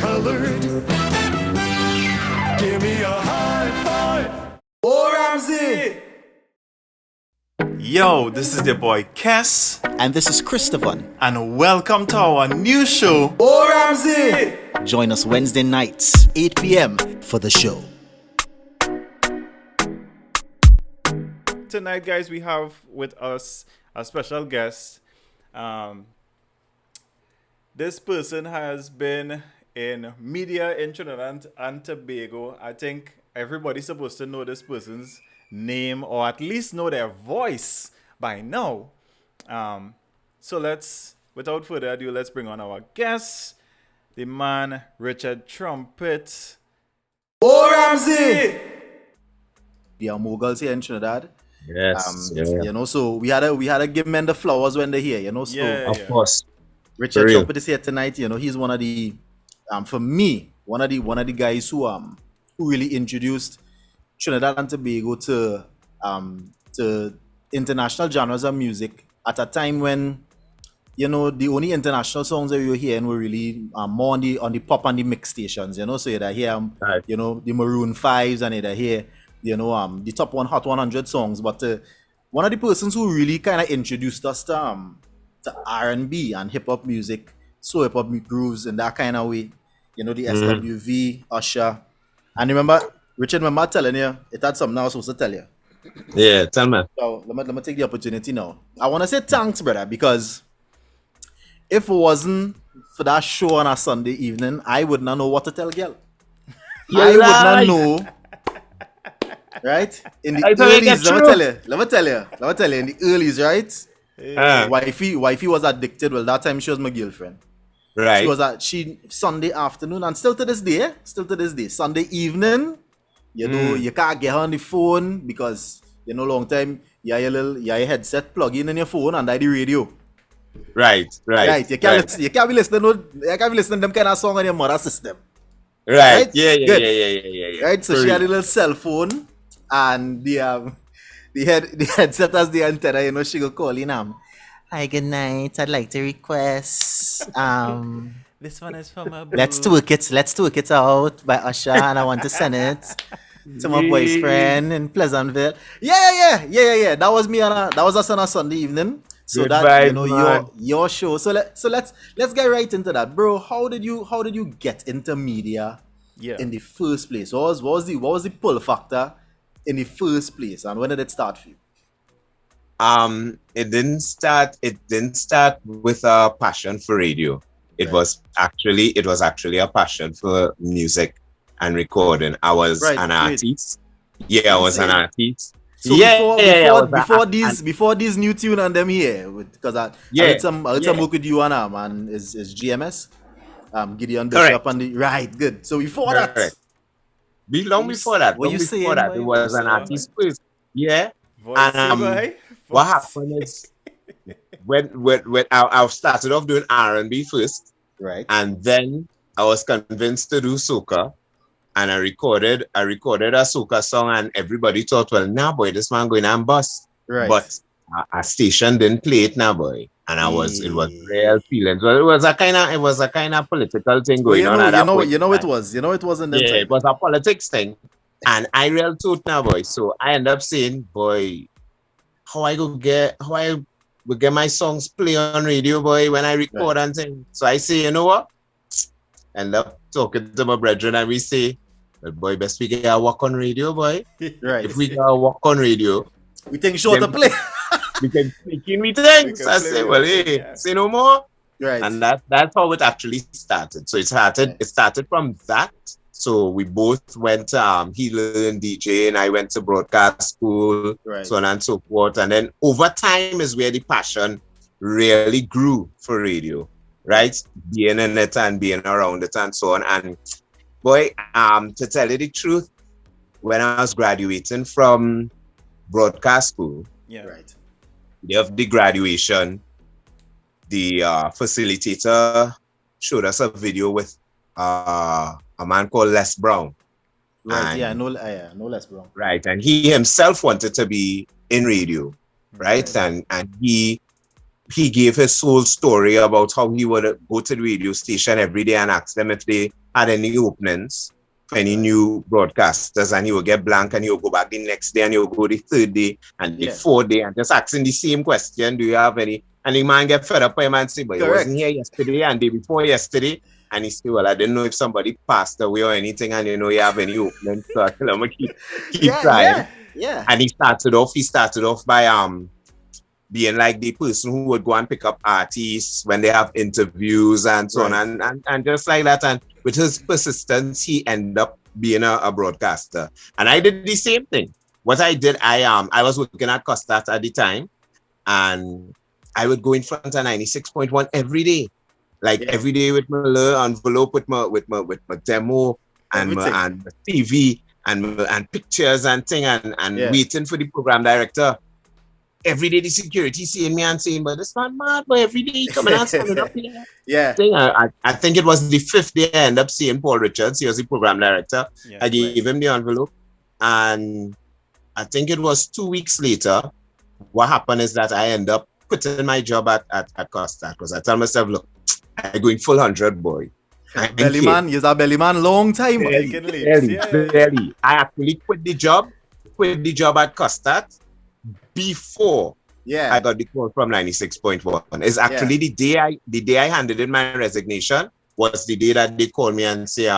colored. Give me a high five. OH Ramsey! Yo, this is your boy Kess, And this is Khrtvn. and welcome to our new show. OH Ramsey! Join us Wednesday nights, 8 p.m. for the show. Tonight, guys, we have with us a special guest. This person has been in media in Trinidad and Tobago. I think everybody's supposed to know this person's name or at least know their voice by now. So without further ado, let's bring on our guest, the man Richard Trumpet. OH Ramsey! We are moguls here in Trinidad. Yes, You know, so we had to give men the flowers when they're here, you know. So Yeah. of course. Richard For real. Trumpet is here tonight. You know, he's one of the, for me, one of the guys who really introduced Trinidad and Tobago to international genres of music at a time when, you know, the only international songs that we were hearing were really more on the pop and the mix stations. You know, so you'd hear Right. you know, the Maroon 5s, and you'd hear, you know, the top Hot 100 songs. But one of the persons who really kind of introduced us to R&B and hip hop music, so hip hop grooves in that kind of way, you know, the SWV, Usher. And Richard, remember telling you, it had something I was supposed to tell you. Yeah, tell me. So let me take the opportunity now. I want to say thanks, brother, because if it wasn't for that show on a Sunday evening, I would not know what to tell girl. I would not know. Right? In the I thought it earlies, get let me tell you, in the earlies, right? Wifey was addicted. Well, that time she was my girlfriend. Right. She was Sunday afternoon, and still to this day, Sunday evening, you know, you can't get her on the phone because, you know, long time, you have your headset plug in your phone and the radio. Right. You can't be listening to them kind of song on your mother's system. Right. Right? Yeah. Good. Yeah. Right? So For she had a real. little cell phone, and the headset as the antenna, you know, she go call in. Hi, good night. I'd like to request This one is from a Let's Twerk It Out by Usher, and I want to send it to my boyfriend in Pleasantville. Yeah. That was me that was us on a Sunday evening. So Good that, you vibes, know, man. your show. So let's get right into that, bro. How did you get into media in the first place? What was the pull factor in the first place, and when did it start for you? It didn't start with a passion for radio. It Right. was actually a passion for music and recording. I was Right, an great. artist. Yeah, I was an artist. So before these new tune and them here, because I did some work with you and is GMS, Gideon Bishop Correct. and the right, good. So before that, Correct. Long before that, what you saying, it boy? was an artist first. Yeah. Voice, And, what happened is when I started off doing R&B first, right, and then I was convinced to do soca, and I recorded a soca song, and everybody thought, well, nah, boy, this man going on bust. right, But a station didn't play it now, boy, and it was real feelings. Well, it was a kind of political thing going on at that point. it was in them Yeah, time. it was a politics thing, and I real thought now, boy. So I end up saying, boy, how I will get my songs play on radio, boy, when I record and thing. So I say, you know what? End up talking to my brethren, and we say, well, boy, best we get a work on radio, boy. Right. If we get a work on radio, We think short to then- play. we can speak in with things. can I play say, with well, it, hey, yeah. say no more. Right. And that's how it actually started. So it started from that. So we both went, he learned DJ and I went to broadcast school, Right. so on and so forth. And then over time is where the passion really grew for radio, right? Being in it and being around it and so on. And boy, to tell you the truth, when I was graduating from broadcast school, Yeah. Right. day of the graduation, the facilitator showed us a video with a man called Les Brown. Right. And- Yeah. No less, bro. Right. And he himself wanted to be in radio. Right. And he gave his whole story about how he would go to the radio station every day and ask them if they had any openings for any new broadcasters, and he would get blank and he would go back the next day and he would go the third day and the fourth day and just asking the same question, do you have any? And the man get fed up by him and say, but he wasn't here yesterday and day before yesterday. And he said, well, I didn't know if somebody passed away or anything, and you have any openings. So I tell him, keep trying. Yeah. And he started off by being like the person who would go and pick up artists when they have interviews and so on, and just like that. And with his persistence, he ended up being a broadcaster. And I did the same thing. What I did, I was working at Costat at the time, and I would go in front of 96.1 every day. Like every day with my little envelope with my demo and my TV and pictures and thing and waiting for the program director. Every day the security seeing me and saying, but this man mad, but every day he coming and standing up here. Yeah. I think it was the fifth day I ended up seeing Paul Richards. He was the program director. Yeah, I gave him the envelope, and I think it was 2 weeks later. What happened is that I ended up quitting my job at Costa, because I tell myself, look, I'm going full 100, boy. Belly man, you're a belly man long time. Barely. I actually quit the job at Costat before I got the call from 96.1. It's actually the day I handed in my resignation was the day that they called me and say,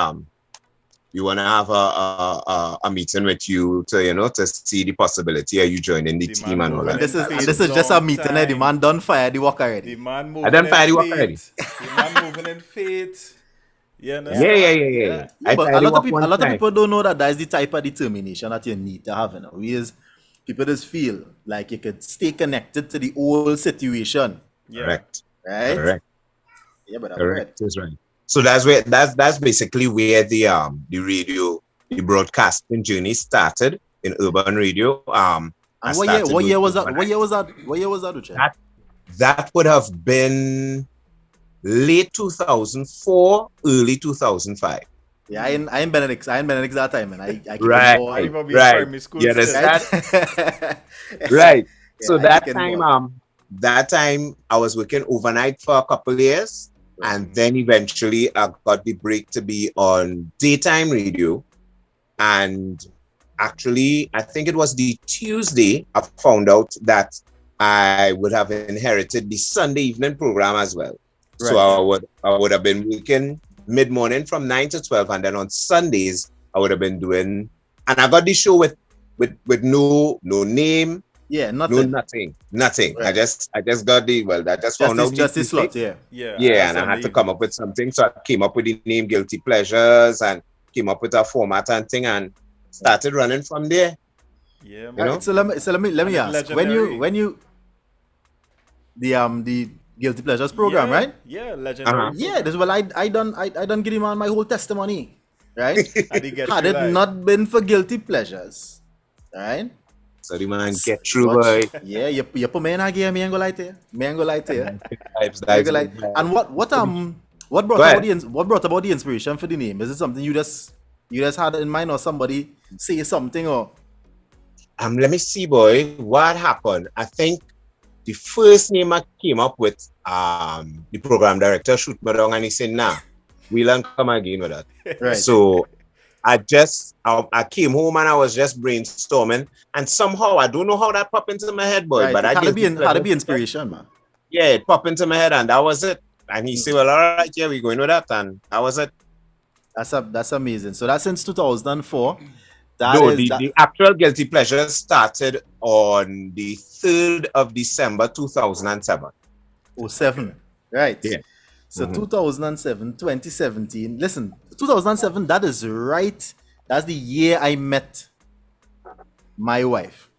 you want to have a meeting with you to see the possibility of you joining the team and all that. This is just a meeting. The man done fire the work already. The man moving The man moving in faith. Yeah. But a lot of people don't know that is the type of determination that you need to have. People just feel like you could stay connected to the old situation. Yeah. Correct. Right? Correct. Yeah, but correct. That's right. So that's basically where the broadcasting journey started in urban radio. And what year was that, Richard? That would have been late 2004, early 2005. Yeah, I ain't Benedict that time, and I keep right. Yeah, that's that. Right. Yeah, so that time I was working overnight for a couple of years. And then eventually I got the break to be on daytime radio. And actually, I think it was the Tuesday I found out that I would have inherited the Sunday evening program as well. Right. So I would have been working mid-morning from 9 to 12. And then on Sundays, I would have been doing... And I got the show with no name. Yeah, nothing. Nothing. Right. I just got I just found out just the slot, yeah, and I had to come up with something. So I came up with the name Guilty Pleasures and came up with a format and thing and started running from there. Yeah, man. Right, so let me ask. Legendary. When you the Guilty Pleasures program, right? Yeah, legendary. Yeah, this I done give him on my whole testimony. Right? Had it not been for Guilty Pleasures, right? So the man get through, boy. Yeah, you put me in a game, me ain't gonna lie to you. Vibes. And what brought about the inspiration for the name? Is it something you just had in mind, or somebody say something, or? Let me see, boy. What happened? I think the first name I came up with, the program director shoot me down and he said, nah, we'll come again with that. Right. So I came home and I was just brainstorming, and somehow I don't know how that popped into my head, boy. Right. But it had to be inspiration, man. Yeah, it popped into my head, and that was it. And he said, "Well, all right, yeah, we're going with that," and that was it. That's amazing. So that's since 2004. The actual Guilty Pleasure started on the 3rd of December 2007. 07, right? Yeah. So 2017. Listen, 2007. That is right. That's the year I met my wife.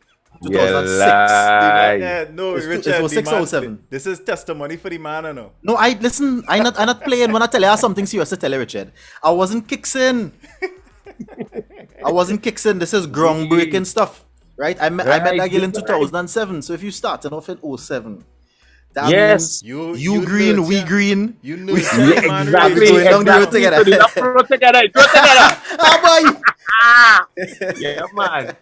2006. No, Richard. It was 6 or 7. This is testimony for the man, or no? No, I'm not playing. When I tell you I have something serious to tell you, Richard, I wasn't kicking. This is groundbreaking stuff, right? I met that girl in 2007. So if you started off in 07. That yes, you green, we green. You know exactly. Going down the road together. Oh boy. Yeah, man.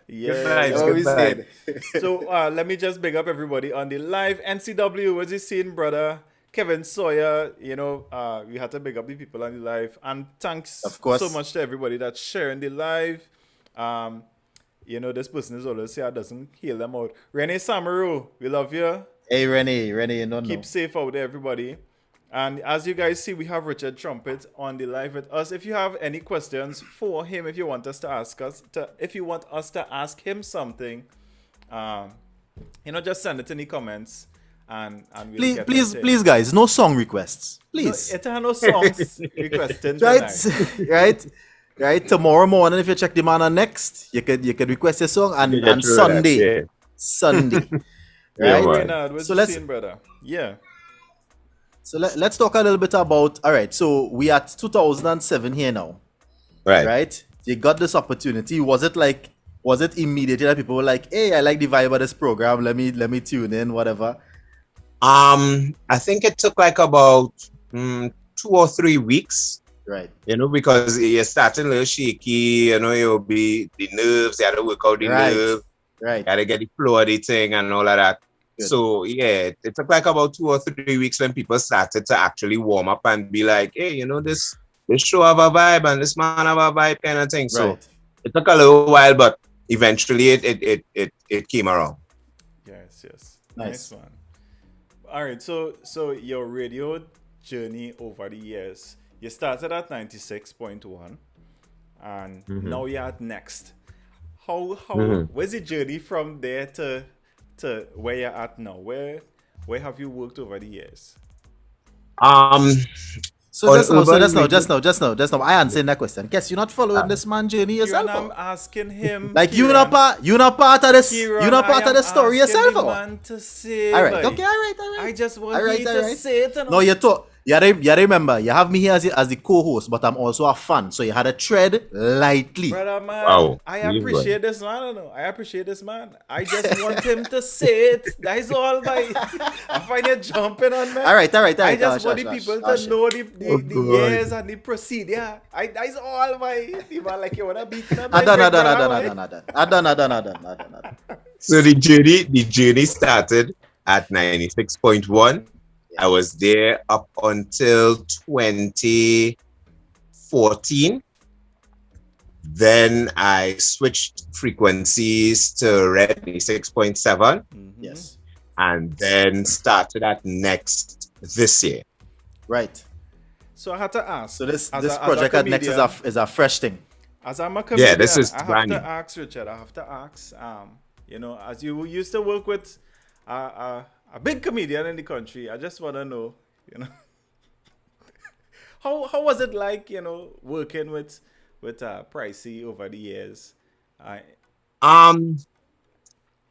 So let me just big up everybody on the live NCW. What's you seeing, brother? Kevin Sawyer, we had to big up the people on the live. And thanks Of course. so much to everybody that's sharing the live. This person is always say I doesn't heal them out. Renee Samaru, we love you. Hey, Renee, no. Keep safe out there, everybody. And as you guys see, we have Richard Trumpet on the live with us. If you have any questions for him, if you want us to ask him something, just send it in the comments. And we'll please, guys, no song requests. Please. No songs requesting tonight. Right. Tomorrow morning, if you check the man on Next, you could request a song, and Sunday. Right. Reynard, what's the scene, brother? Yeah. So let's talk a little bit about. All right. So we at 2007 here now. Right. You got this opportunity. Was it immediately that people were like, "Hey, I like the vibe of this program. Let me tune in, whatever." I think it took like about 2 or 3 weeks. Right. Because you're starting a little shaky, you'll be the nerves, you had to work out the nerve. Right. You had to get the flow of the thing and all of that. Good. So yeah, it took like about 2 or 3 weeks when people started to actually warm up and be like, hey, this show have a vibe and this man have a vibe kind of thing. So right. It took a little while, but eventually it came around. Yes. Nice one. All right, so your radio journey over the years, you started at 96.1 and now you're at Next. Where's the journey from there to where you're at now? Where have you worked over the years? Just now. I answered that question. Guess you're not following this man journey yourself. I'm asking him. Like you're not part of this. You're not part of the story yourself. Man to say, all right. I just want you to say it. No, you talk. You remember, you have me here as the co-host, but I'm also a fan. So you had to tread lightly. Brother man, wow. I appreciate this man. I just want him to say it. That is all, my. I find you jumping on me. All right. I just want the people to know the years and the procedure. That is all, my. Like you wanna beat them. I done. So the journey started at 96.1. I was there up until 2014. Then I switched frequencies to Red 96.7. Yes. And then started at Next this year. Right. So I had to ask. So this project at Next is a fresh thing. As I'm a comedian, yeah, this is I have to ask Richard. As you used to work with a big comedian in the country, I just want to know, how was it like, working with Pricey over the years?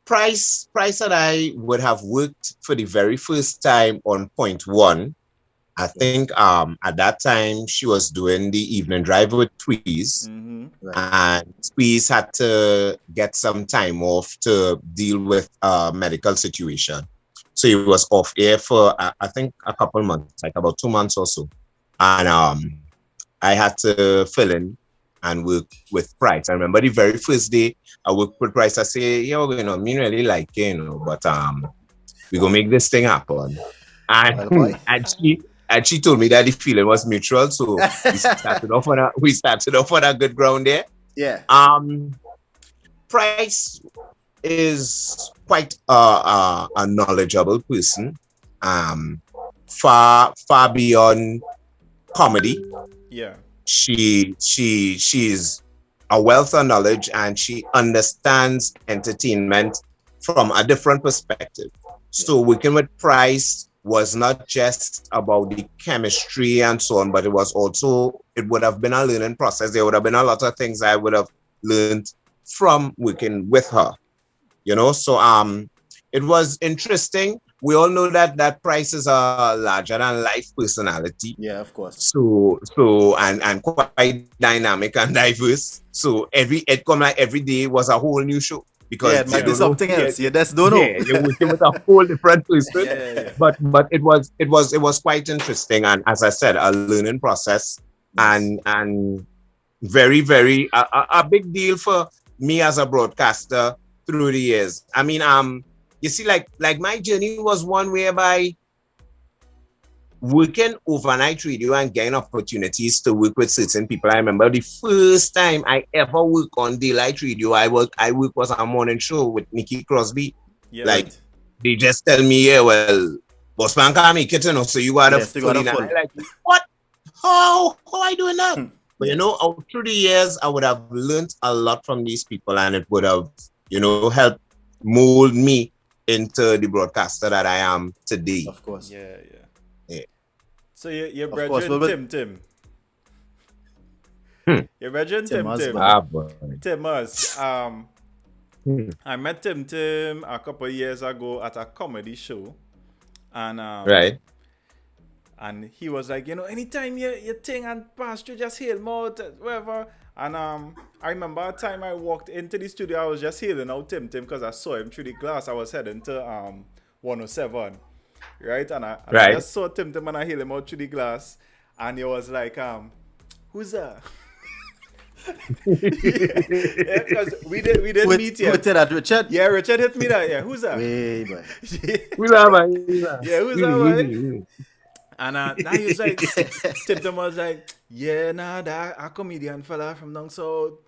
Price and I would have worked for the very first time on Point One. I think at that time she was doing the evening drive with Tweez, and Tweez had to get some time off to deal with a medical situation. So he was off air for, I think, a couple months, like about 2 months or so. And I had to fill in and work with Price. I remember the very first day I worked with Price, I say, me really like you, but we gonna make this thing happen. And she told me that the feeling was mutual. So we started off on a good ground there. Yeah. Price is quite a knowledgeable person, far beyond comedy. Yeah, she's a wealth of knowledge, and she understands entertainment from a different perspective. So working with Price was not just about the chemistry and so on, but it would have been a learning process. There would have been a lot of things I would have learned from working with her. So it was interesting. We all know that Price is a larger than life personality. Yeah, of course. So and quite dynamic and diverse. So every day was a whole new show, because it might be something else. You just don't know. Yeah, you're working with a whole different person. Yeah. But it was quite interesting, and as I said, a learning process, and very, very a big deal for me as a broadcaster through the years. I mean, you see, like my journey was one whereby working overnight radio and getting opportunities to work with certain people. I remember the first time I ever worked on daylight radio, I work was on a morning show with Nikki Crosby. Yeah, Like, right. they just tell me, yeah, well, boss man can't make it, you know, so you got Yes, to you gotta full. full. I like, what? How I doing that? But you know, out through the years, I would have learned a lot from these people, and it would have, you know, helped mold me into the broadcaster that I am today. Of course. Yeah. Yeah. So your Of course, brethren but- Tim. Hmm. Your brethren Tim Tim. Husband. Boy. Timmers. Hmm. I met Tim a couple of years ago at a comedy show. And Right. and he was like, you know, anytime you thing and pass through, just hail me out, whatever. And I remember a time I walked into the studio, I was just hailing out Tim because I saw him through the glass. I was heading to 107, right? And I just saw Tim and I hailed him out through the glass. And he was like, who's that? Yeah, because we did meet Who yet. said that, Richard? Yeah, Richard hit me that. Yeah, who's that? Way, boy. Who's that, man? Yeah, who's that, man? And now he was like, Tim was like, yeah, nah, that a comedian fella from down south,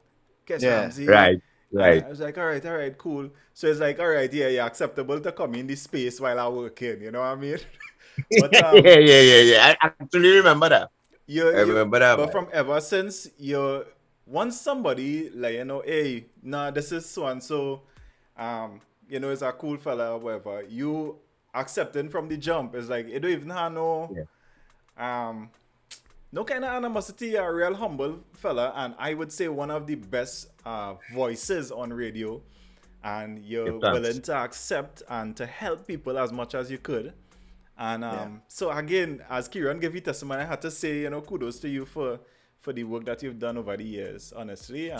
Kess Yeah. Ramsey. Right. And I was like, all right, cool. So it's like, all right, yeah, acceptable to come in this space while I work in, you know what I mean? But yeah. I actually remember that. I remember that, But man. from ever since once somebody like, you know, hey, nah, this is so and so, you know, it's a cool fella or whatever, you accepting from the jump. It's like you don't even have no kind of animosity. A real humble fella, and I would say one of the best voices on radio. And you're willing to accept and to help people as much as you could. And so again, as Khrtvn gave you testimony, I had to say, you know, kudos to you for the work that you've done over the years. Honestly,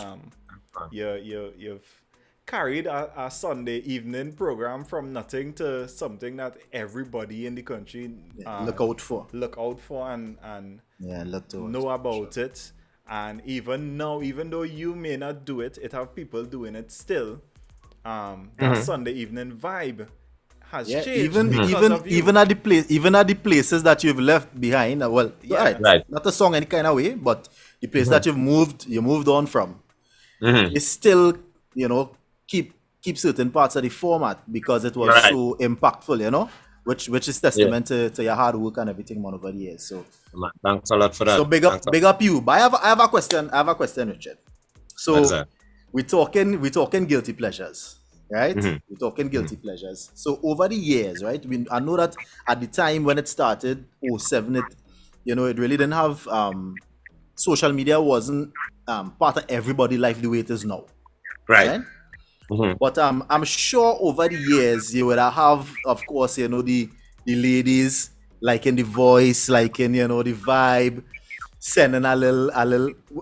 you've carried a Sunday evening program from nothing to something that everybody in the country Look out for. and Look towards. know about it. And even now, even though you may not do it, it have people doing it still. That Sunday evening vibe has changed because of you. even at the places that you've left behind. Right. Not a song any kind of way, but the place that you moved on from, you still, you know, keep certain parts of the format because it was so impactful, you know, which is testament to your hard work and everything, man, over the years. So thanks a lot for that. So big up you. But I have a question, Richard. So we're talking guilty pleasures, right? We're talking guilty pleasures. So over the years, right? I know that at the time when it started, 07, it really didn't have social media wasn't part of everybody's life the way it is now, right? But I'm sure over the years you would have, of course, you know, the ladies liking the voice, liking, you know, the vibe, sending a little.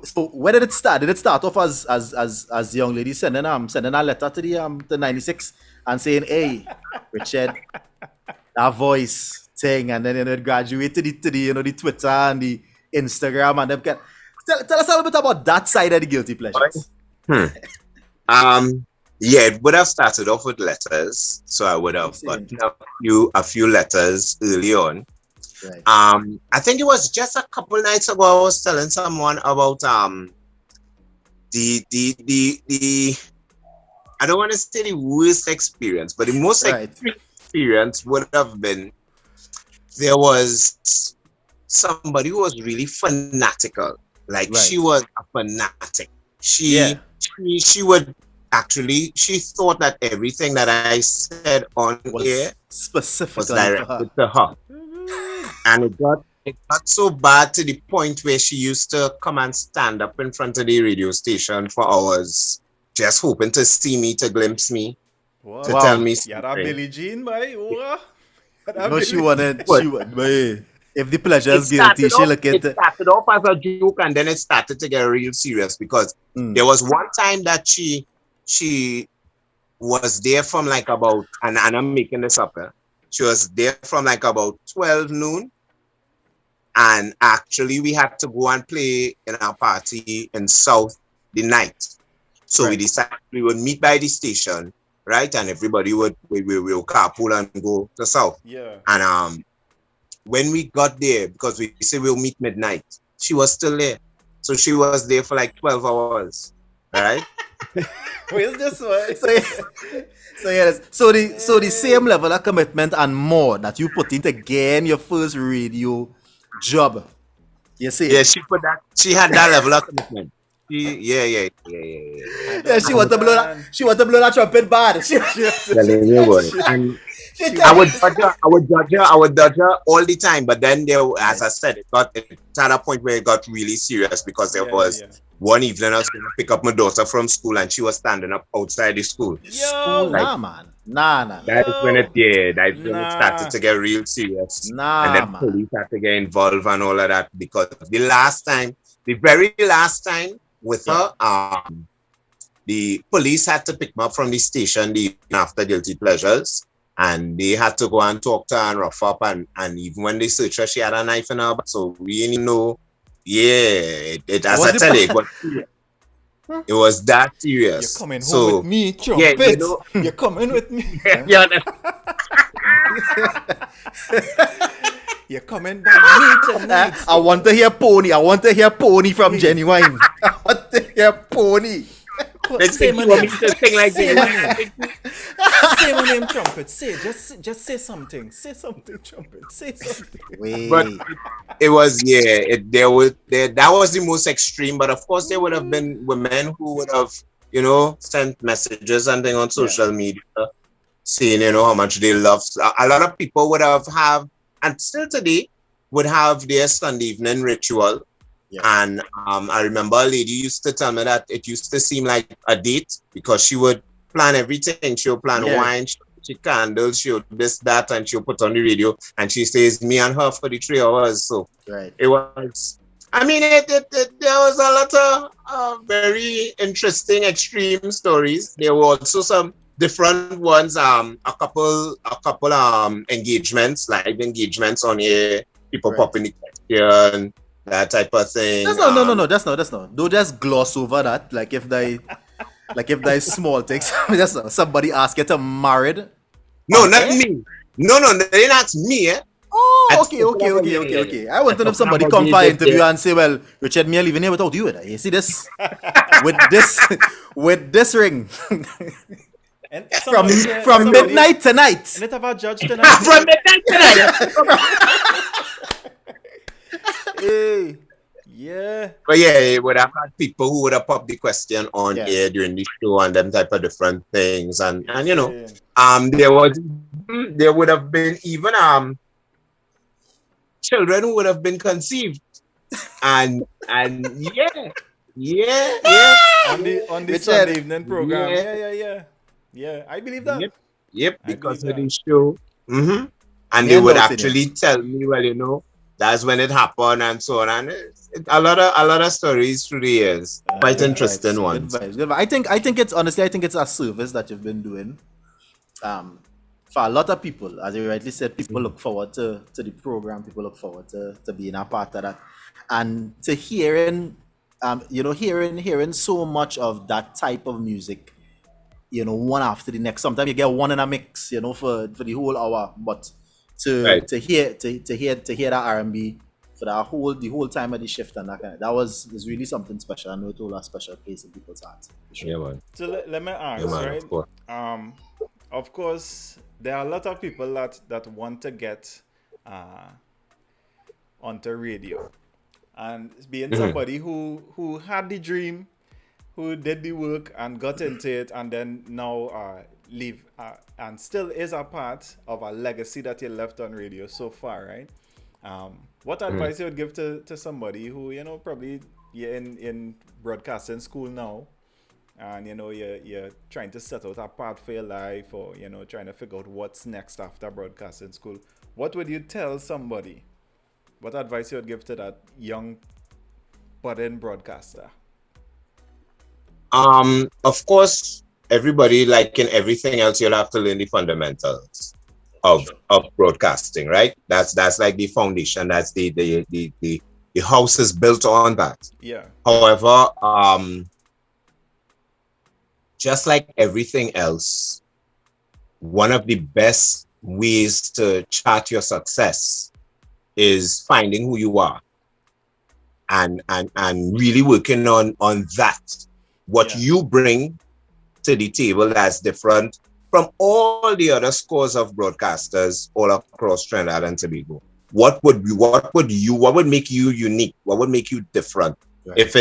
So where did it start? Did it start off as young ladies sending a letter to the 96 and saying, hey, Richard, that voice thing, and then, you know, it graduated to the you know, the Twitter and the Instagram and them can tell us a little bit about that side of the guilty pleasures. Yeah, it would have started off with letters, so I would have gotten a few letters early on. Right. I think it was just a couple nights ago I was telling someone about the I don't want to say the worst experience, but the most experience would have been there was somebody who was really fanatical. Like she was a fanatic. She would actually, she thought that everything that I said on air specifically was directed to her. And it got so bad to the point where she used to come and stand up in front of the radio station for hours, just hoping to see me, to glimpse me, to tell me something. Yeah, that Billie Jean, boy. No, she wanted, boy. If the pleasure is guilty, she look at it. It started off as a joke and then it started to get real serious because there was one time that she was there from like about, and I'm making this up, she was there from like about 12 noon. And actually we had to go and play in our party in South the night. So we decided we would meet by the station, right? And everybody would carpool and go to South. Yeah. And when we got there, because we said we'll meet midnight, she was still there. So she was there for like 12 hours, right? Where's this one? So the same level of commitment and more that you put into getting your first radio job. You see? Yeah, she had that level of commitment. Yeah. Yeah, she want to blow that trumpet bad. Telling you what. And I would judge her all the time. But then as I said, it at a point where it got really serious because there was one evening I was going to pick up my daughter from school and she was standing up outside the school. School, nah, man. Nah. That is when it started to get real serious. And then police had to get involved and all of that because the very last time with her, the police had to pick me up from the station after Guilty Pleasures. And they had to go and talk to her and rough up. And even when they searched her, she had a knife in her back. So we didn't know. Yeah, as I tell you, it was that serious. You're coming home with me, Trumpet. Yeah, you're coming with me. You're coming by me tonight. I want to hear Pony from Genuine. I want to hear Pony. Say my name. Say my name, Trumpet. Just say something. Say something, Trumpet. Say something. Wait. But it was that was the most extreme. But of course, there would have been women who would have sent messages and things on social media saying how much they love. A lot of people would have and still today would have their Sunday evening ritual. Yeah. And I remember a lady used to tell me that it used to seem like a date because she would plan everything. She would plan wine, she candles, she would this, that, and she'll put on the radio. And she stays me and her for the 3 hours. So it was, there was a lot of very interesting, extreme stories. There were also some different ones, a couple engagements, live engagements on here, people popping the question. That type of thing. That's not. Don't just gloss over that. Like if they small things. That's somebody ask you to married. No, not me. No, they didn't ask me. Oh, okay. I want to know if somebody come for an interview and say, "Well, Richard, me leaving here without you." You see this with this ring. And from midnight tonight. And it have a judge tonight. From midnight tonight. Hey. Yeah. But it would have had people who would have popped the question on air during the show and them type of different things. And there would have been even children who would have been conceived. And yeah. On the Sunday evening program. Yeah. I believe that. Yep, because of the show. Mm-hmm. And they would actually tell me, that's when it happened and so on. And a lot of stories through the years. Quite interesting ones. Good vibes. I think it's a service that you've been doing. For a lot of people, as you rightly said, people look forward to the program. People look forward to being a part of that. And to hearing so much of that type of music, one after the next. Sometimes you get one in a mix, for the whole hour. But to hear that R&B for the whole time of the shift and that kind of, is really something special. I know it hold a special place in people's hearts. Sure. Yeah, man. So let me ask, right? Of course, there are a lot of people that want to get onto radio, and being somebody who had the dream, who did the work and got into it, and then now leave and still is a part of a legacy that you left on radio so far, right? What advice you would give to somebody who probably you're in broadcasting school now, and you're trying to set out a path for your life, or trying to figure out what's next after broadcasting school? What would you tell somebody? What advice you would give to that young budding broadcaster? Of course, everybody, like in everything else, you'll have to learn the fundamentals of broadcasting, right? That's like the foundation. That's the house is built on that. Yeah. However, just like everything else, one of the best ways to chart your success is finding who you are and really working on that. What you bring to the table that's different from all the other scores of broadcasters all across Trinidad and Tobago. What would make you unique? What would make you different? Right. If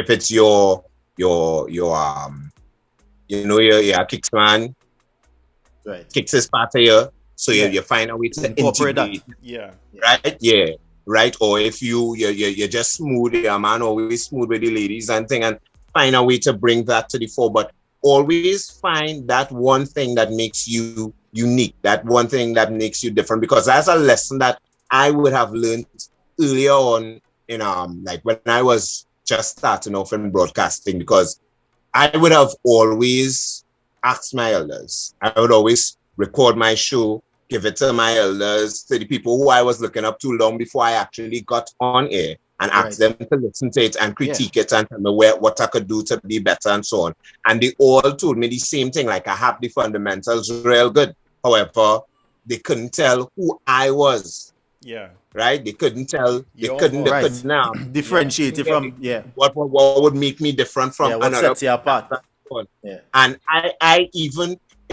it's your Khrtvn, Right. Kicks is part of you, so you find a way to Incorporate integrate. that. Yeah. Right? Yeah. Right. Or if you're just smooth, your man always smooth with the ladies and thing, and find a way to bring that to the fore. But always find that one thing that makes you unique, that one thing that makes you different, because that's a lesson that I would have learned earlier on in like when I was just starting off in broadcasting, because I would have always asked my elders. I would always record my show, give it to my elders, to the people who I was looking up to long before I actually got on air, and ask them to listen to it and critique it and tell me what I could do to be better and so on. And they all told me the same thing, like I have the fundamentals real good. However, they couldn't tell who I was. Yeah. Right? They couldn't tell. They Your couldn't voice. differentiate it from what would make me different from what another. sets you apart. Yeah. And I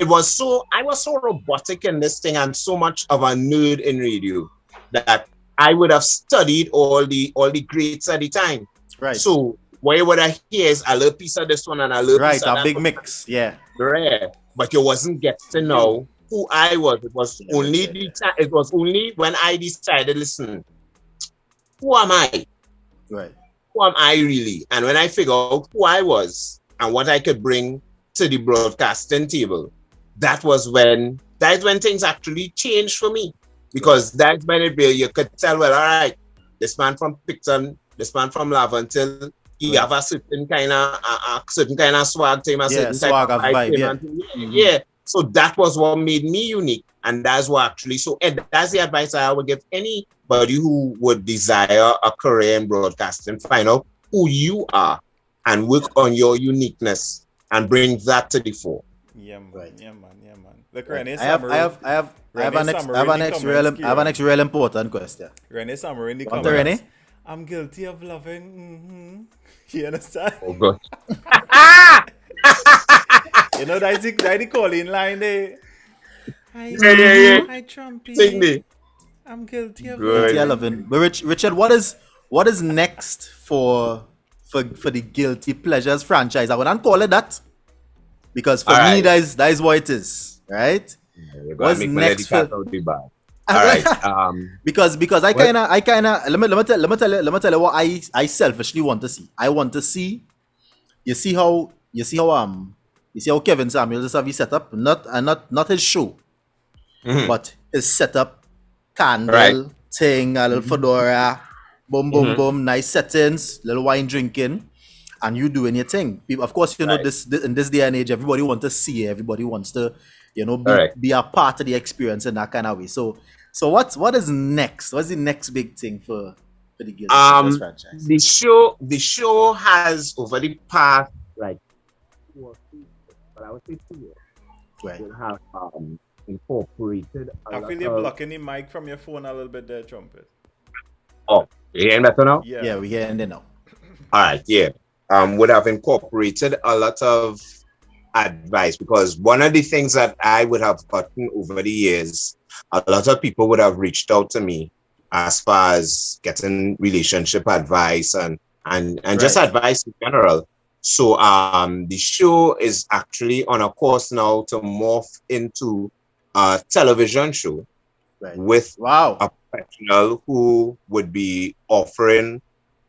was so robotic in this thing and so much of a nerd in radio that I would have studied all the greats at the time. Right. So what I hear is a little piece of this one and a little piece of that. A big mix. Yeah. Rare. But you wasn't getting to know who I was. It was only when I decided, listen, who am I? Right. Who am I really? And when I figured out who I was and what I could bring to the broadcasting table, that's when things actually changed for me. Because that's when you could tell, well, all right, this man from Khrtvn, this man from Laventille, he have a certain kind of swag to him, a certain swag of vibe, yeah. So that was what made me unique, and that's what actually. And that's the advice I would give anybody who would desire a career in broadcasting: find out who you are and work on your uniqueness and bring that to the fore. Yeah, man. Right. Yeah, man. Look, Renee, I have an next real important question. Renee Summer in the Want to, comments. Renee? I'm guilty of loving. You understand? Oh God. You know, that's the calling line there. Yeah. Hi, Trumpet. Sing me. I'm guilty of Good. loving. But Richard, what is next for the Guilty Pleasures franchise? I wouldn't call it that, because for me that is what it is, right? What's next for? All right. Because I kinda let me tell you what I selfishly want to see. I want to see you see how Kevin Samuels is have his setup, not his show, but his setup, candle thing, a little fedora, boom, nice settings, little wine drinking, and you doing your thing. People, of course, this in this day and age, everybody wants to see it. Everybody wants to, be a part of the experience in that kind of way. So what is next? What's the next big thing for the Guilty Pleasures franchise? The show has over the past like 2 or 3 years, but I would say 2 years. Right. Will have incorporated. I feel you're blocking the mic from your phone a little bit there, Trumpet. Oh, you hearing better now? Yeah, we're hearing it now. All right, yeah. Would have incorporated a lot of advice, because one of the things that I would have gotten over the years, a lot of people would have reached out to me as far as getting relationship advice and just advice in general. So the show is actually on a course now to morph into a television show with a professional who would be offering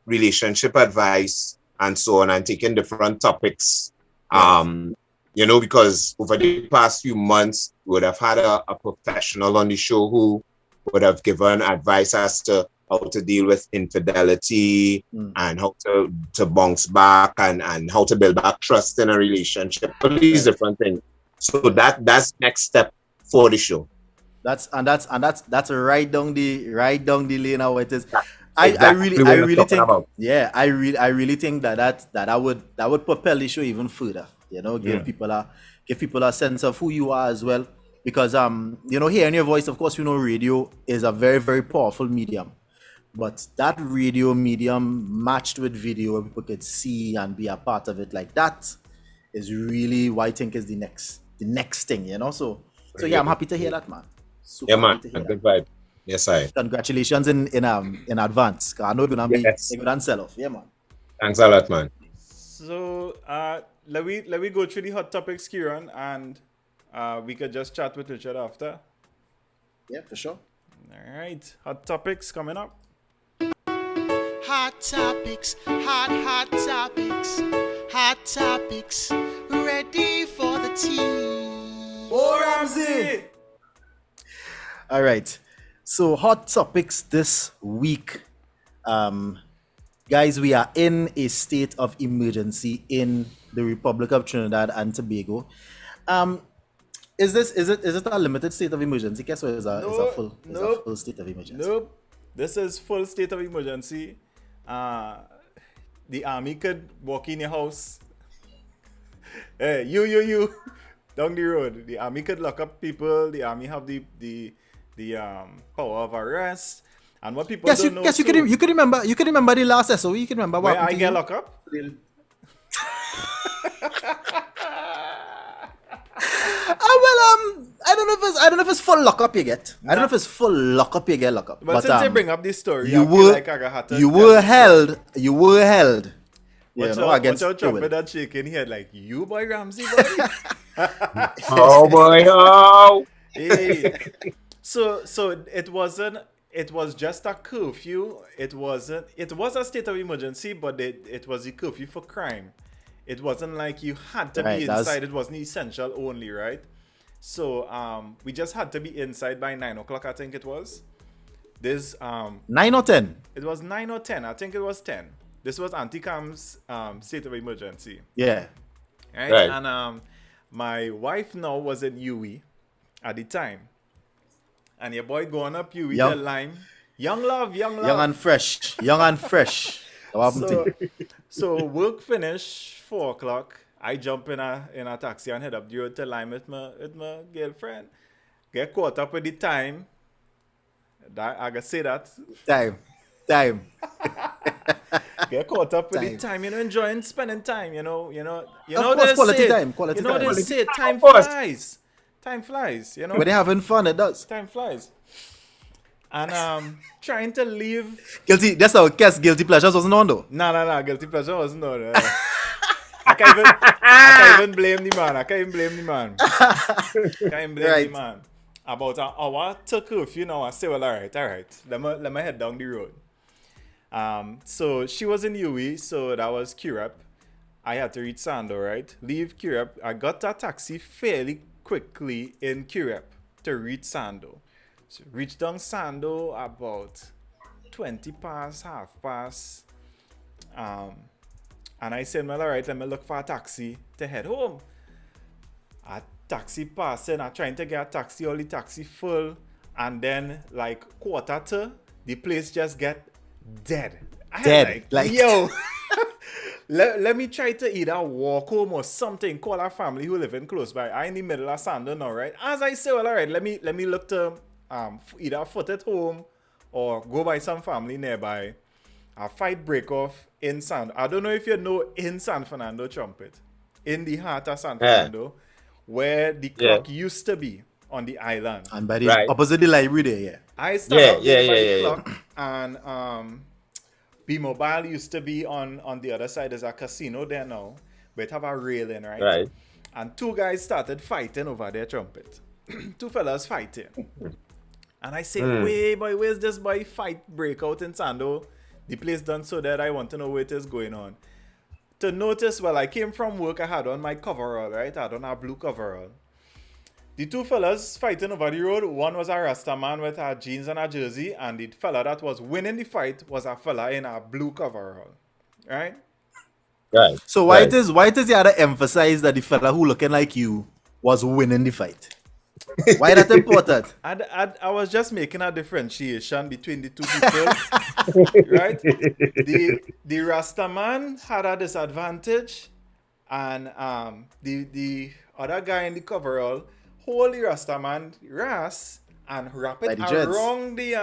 relationship advice and so on, and taking different topics. Because over the past few months, we would have had a professional on the show who would have given advice as to how to deal with infidelity and how to bounce back and how to build back trust in a relationship. All these different things. So that's next step for the show. That's right down the lane how it is. I really think that would propel the show even further. Give people a sense of who you are as well. because hearing your voice, of course, radio is a very, very powerful medium. But that radio medium matched with video where people could see and be a part of it, like that is really what I think is the next thing, So yeah, I'm happy to hear that, man. Super Yeah, man. happy to hear Good that. vibe. Yes, I. Congratulations in advance. 'Cause I know it's gonna be Yes. a good sell off. Yeah, man. Thanks a lot, man. So let me go through the hot topics, Kieran, and we could just chat with each other after. Yeah, for sure. All right, hot topics coming up. Hot topics, hot topics, hot topics, ready for the tea. Oh, Ramsey! All right. So hot topics this week. Guys, we are in a state of emergency in the Republic of Trinidad and Tobago. Is it a limited state of emergency, Kess, or is a full state of emergency? Nope. This is full state of emergency. The army could walk in your house. Hey, you down the road. The army could lock up people. The army have the power of arrest. And what people don't know. Yes, you could remember the last SOE. You can remember what where I get locked up. I don't know if it's full lockup you get. I don't know if it's full lockup you get lockup. But since they bring up this story, you I feel like I had to you tell were the held. You were held. Watch out, Trumpet that shaking head like, you boy Ramsey, boy. Oh boy, oh. Hey. So it was just a curfew. It was a state of emergency, but it was a curfew for crime. It wasn't like you had to be inside. It wasn't essential only, right? So we just had to be inside by 9 o'clock, I think it was. This 9 or 10? It was 9 or 10. I think it was 10. This was Anticam's state of emergency. Yeah. Right? And my wife now was in UE at the time. And your boy going up UE to Lime. Young love. Young and fresh. So work finish 4 o'clock. I jump in a taxi and head up the road to Lime with my girlfriend. Get caught up with the time. I gotta say that. Time. Get caught up with the time, enjoying spending time, you know. Of course, quality time. They say time flies. Time flies, When they're having fun, it does. Time flies. And trying to leave. Guilty. That's how Kess guilty pleasures wasn't on though. No. Guilty pleasure wasn't on. I can't even blame the man. About an hour to curfew now. I say, well, all right. Let me head down the road. So she was in UE, so that was Khrtvn. I had to reach Sando, right? Leave Khrtvn. I got a taxi fairly quickly in Khrtvn to reach Sando. So reached down Sando about 20 past, half past. And I said, well, all right, let me look for a taxi to head home. A taxi passing, I'm trying to get a taxi, all the taxi full. And then, like, quarter to, the place just get dead. Yo, let me try to either walk home or something, call a family who live in close by. I in the middle of Sando now, right? As I say, well, all right, let me look to either foot at home or go by some family nearby. A fight break off in Sando. I don't know if you know in San Fernando, Trumpet, in the heart of San Fernando, where the clock used to be on the island. And by the opposite the library there, yeah. I started by the clock, and B-Mobile used to be on the other side. There's a casino there now, but it have a railing, right? Right. And two guys started fighting over their Trumpet. Two fellas fighting. And I say, wait, boy, where's this boy fight break out in Sando? The place done so that I want to know what is going on. To notice, well, I came from work, I had on my coverall, right? I had on a blue coverall. The two fellas fighting over the road, one was a Rasta man with a jeans and a jersey, and the fella that was winning the fight was a fella in a blue coverall, right? Right. So why it is you had to emphasize that the fella who looking like you was winning the fight? Why that important? I was just making a differentiation between the two people, right? The Rasta man had a disadvantage, and the other guy in the coverall hold the Rastaman ras and wrap By it the dreads. around the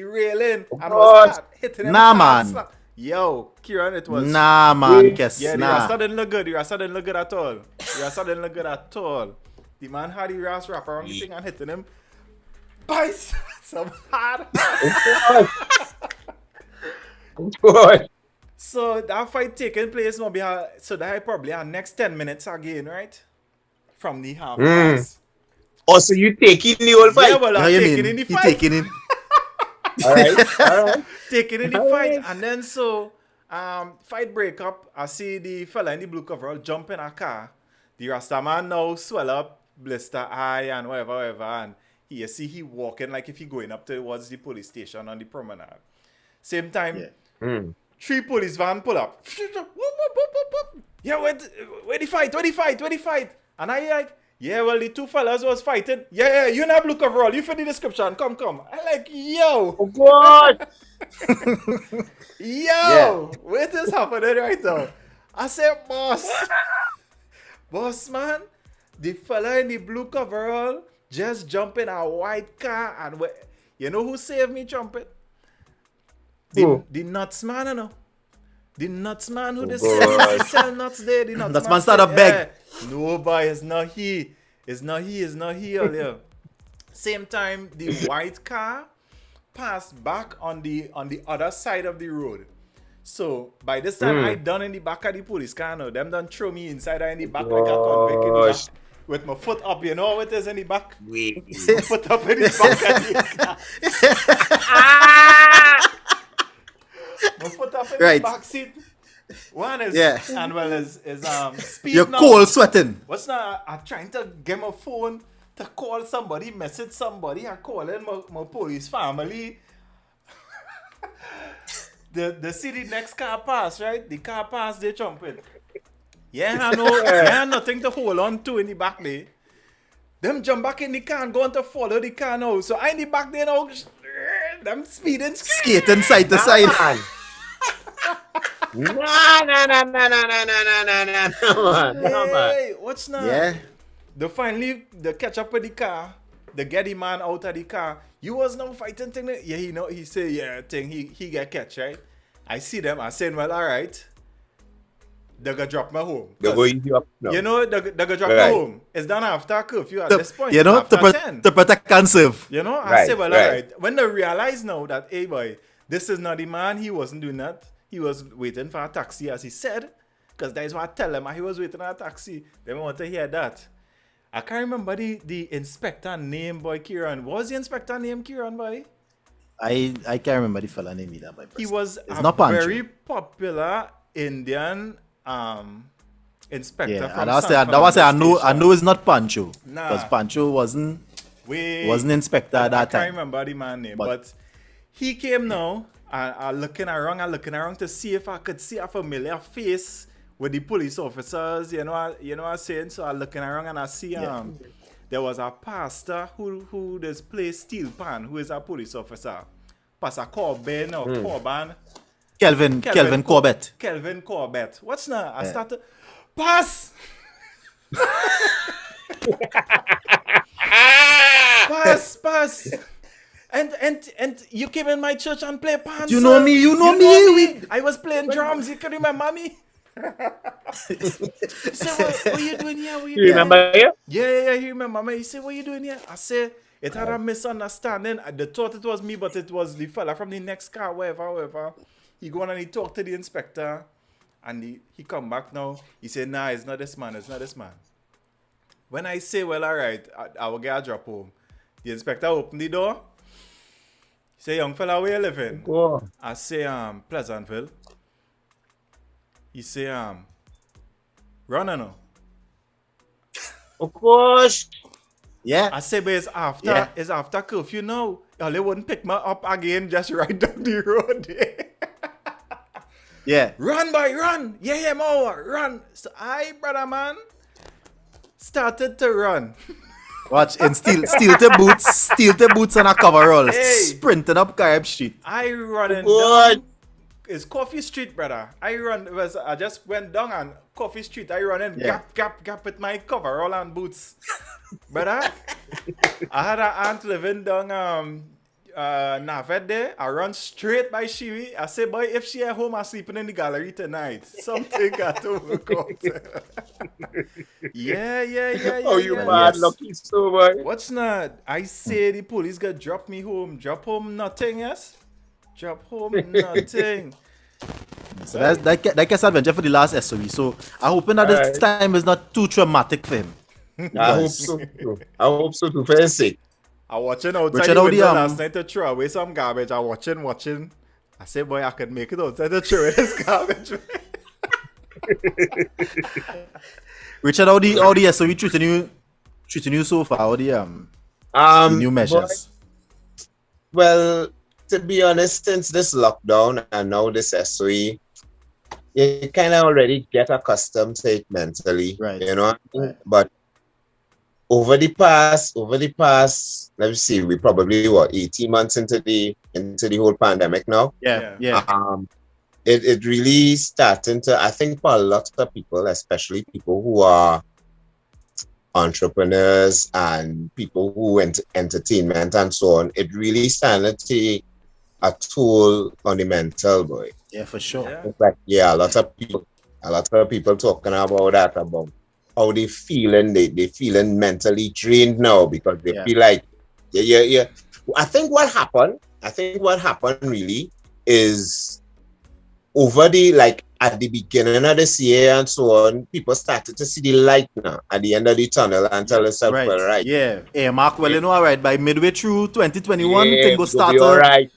railing and God. was start hitting him. Nah, hard man. slap. Yo, Kieran, it was. Nah, man, Kess. Yeah, the nah. Rasta didn't look good. The Rasta didn't look good at all. The Rasta didn't look good at all. The man had the Ras wrap around the thing and hitting him. By some hard. God. So that fight taking place now so that probably our next 10 minutes again, right? From the half pass. Oh, so you taking the whole fight? Yeah, well, How I'm you taking mean? in the He fight. taking in. All right. Taking in the Alright. fight. And then so, fight break up. I see the fella in the blue coverall jump in a car. The Rastaman now swell up, blister eye and whatever. And you see he walking like if he going up towards the police station on the promenade. Same time, Yeah. 3 police van pull up. Yeah, where the fight? And I like, yeah, well, the 2 fellas was fighting. Yeah, you not blue coverall. You fit the description. Come. I like, yo. Oh, God. Yo, what is happening right now? I said, boss man, the fella in the blue coverall just jump in a white car and you know who saved me, Trumpet? Who? The nuts man, you know. The nuts man who Oh, they sell nuts there. The Nuts man start a beg. No, boy, it's not he. It's not he, earlier. Same time, the white car passed back on the other side of the road. So by this time, I done in the back of the police car now. Them done throw me inside or in the back like a convict in the Gosh. back. With my foot up, you know what is in the back? Wait. My foot up in the back of the car. My foot up in Right. the back seat. One is Yeah. and well is speed You're now. cold sweating. What's that? I'm trying to get my phone to call somebody, message somebody. I'm calling my police family. the city next car pass, right? The car pass, they Trumpet. Yeah, I know. Yeah, nothing to hold on to in the back there. Them jump back in the car and going to follow the car now. So I in the back there now. Them speeding. Skating side to side. No, man. Hey, what's now? Yeah. They catch up with the car. They get the man out of the car. You was now fighting thing. Yeah, he say, yeah, thing, he get catch, right? I see them. I saying, well, all right. They go drop me home. They're going you up now. You know, they go drop me Right. home. It's done after curfew at this point. You know, after 10. to protect and serve. You know, I Right, say, well, right. all right. When they realize now that, hey, boy, this is not the man, he wasn't doing that. He was waiting for a taxi, as he said. Because that is what I tell him. He was waiting for a taxi. They want to hear that. I can't remember the inspector name, boy, Kieran. What was the inspector name, Kieran, boy? I can't remember the fella name either. By He was It's a not Pancho. very popular Indian inspector Yeah, from and I San was say I Fernando know it's not Pancho. Nah. Because Pancho wasn't Station. inspector at I that can't time. remember the man name, But- but he came now. I looking around to see if I could see a familiar face with the police officers. You know what I'm saying. So I looking around and I see there was a pastor who displays steel pan, who is a police officer. Pastor Corbin or Corban. Kelvin Corbett. Kelvin Corbett. What's now? I Yeah. started pass. pass. And you came in my church and play pants. You know me, you know me. I was playing drums. You can remember me. He said, what you doing here? What you You doing remember here? you? Yeah, he remember me. He said, what you doing here? I said, it had a misunderstanding. They thought it was me, but it was the fella from the next car, whatever. He go on and he talked to the inspector. And he come back now. He said, nah, it's not this man. When I say, well, all right, I will get a drop home. The inspector opened the door. He say, young fella, where you living? Oh. I say, Pleasantville. He say, Runner no. Of course. Yeah. I say, but it's Yeah. after curfew now. They wouldn't pick me up again just right down the road there. Yeah. Run, boy, run. Yeah, more, run. So I, brother man, started to run. Watch and steal the boots and a coverall. Hey. Sprinting up Carib Street. I running Good. down. It's Coffee Street, brother. I just went down on Coffee Street. I running Yeah. gap with my coverall and boots. But I had an aunt living down Navet there. I run straight by Shiwi. I say, boy, if she at home, I'm sleeping in the gallery tonight. Something got to work out. Yeah. Oh, you yeah. bad Yes. lucky so boy. What's not? I say the police got drop me home. Drop home nothing, yes? Drop home nothing. So that Kess adventure for the last SOE. So I'm hoping that this Alright. time is not too traumatic for him. I hope so too. I hope so too, for his sake. I watching outside Richard, the how the, window last night to throw away some garbage. I watching. I say, boy, I could make it outside to throw away this garbage. Richard, how the SOE treating you so far? How the new measures? Well, to be honest, since this lockdown and now this SOE, you kind of already get accustomed to it mentally, Right. you know. Right. But over the past, let me see, we probably 18 months into the whole pandemic now. Yeah. It really starting to, I think, for a lot of people, especially people who are entrepreneurs and people who entertainment and so on, it really started to take a toll on the mental, boy. Yeah, for sure. Yeah. It's like, a lot of people talking about that, about how they feeling, they feeling mentally drained now because they feel like, yeah. I think what happened really is over at the beginning of this year and so on, people started to see the light now at the end of the tunnel and tell themselves, Right. well, right. Yeah. Hey, Mark, well, you know, all right, by midway through 2021, thing will start. All right.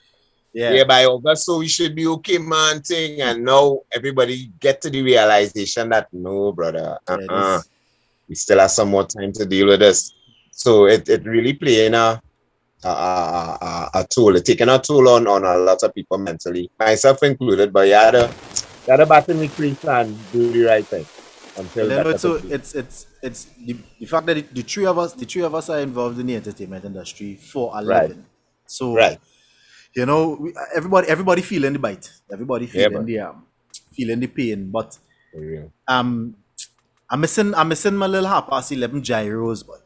Yeah. By August, so we should be okay, man, thing. And now everybody get to the realization that, no, brother, we still have some more time to deal with this. So it really playing a toll, taking a toll on a lot of people mentally, myself included. But you had a battle with crease and do the right thing. So it's the fact that the three of us are involved in the entertainment industry for a living. So right. you know, everybody feeling the bite, everybody feeling feeling the pain. But I'm missing my little 11 gyros, boy.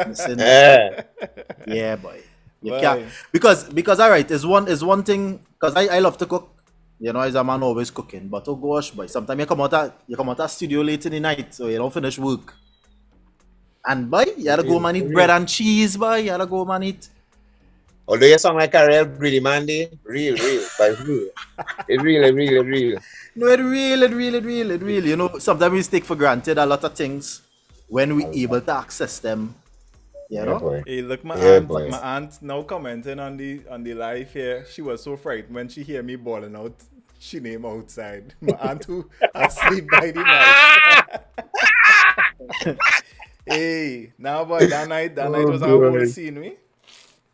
Missing, yeah, boy. You can't, because all right, is one thing, because I love to cook. You know, as a man always cooking, but oh gosh, boy, sometimes you come out of studio late in the night, so you don't finish work. And boy, you gotta go man eat bread and cheese, boy. You gotta go man eat. Although you sound like a real greedy man, real, but real. It's real. No, it real. You know, sometimes we take for granted a lot of things when we able to access them. You know? Boy. Hey, look, my aunt now commenting on the live here. She was so frightened when she hear me bawling out. She name outside. My aunt who asleep by the night. Hey, now boy, that night was our whole scene, we.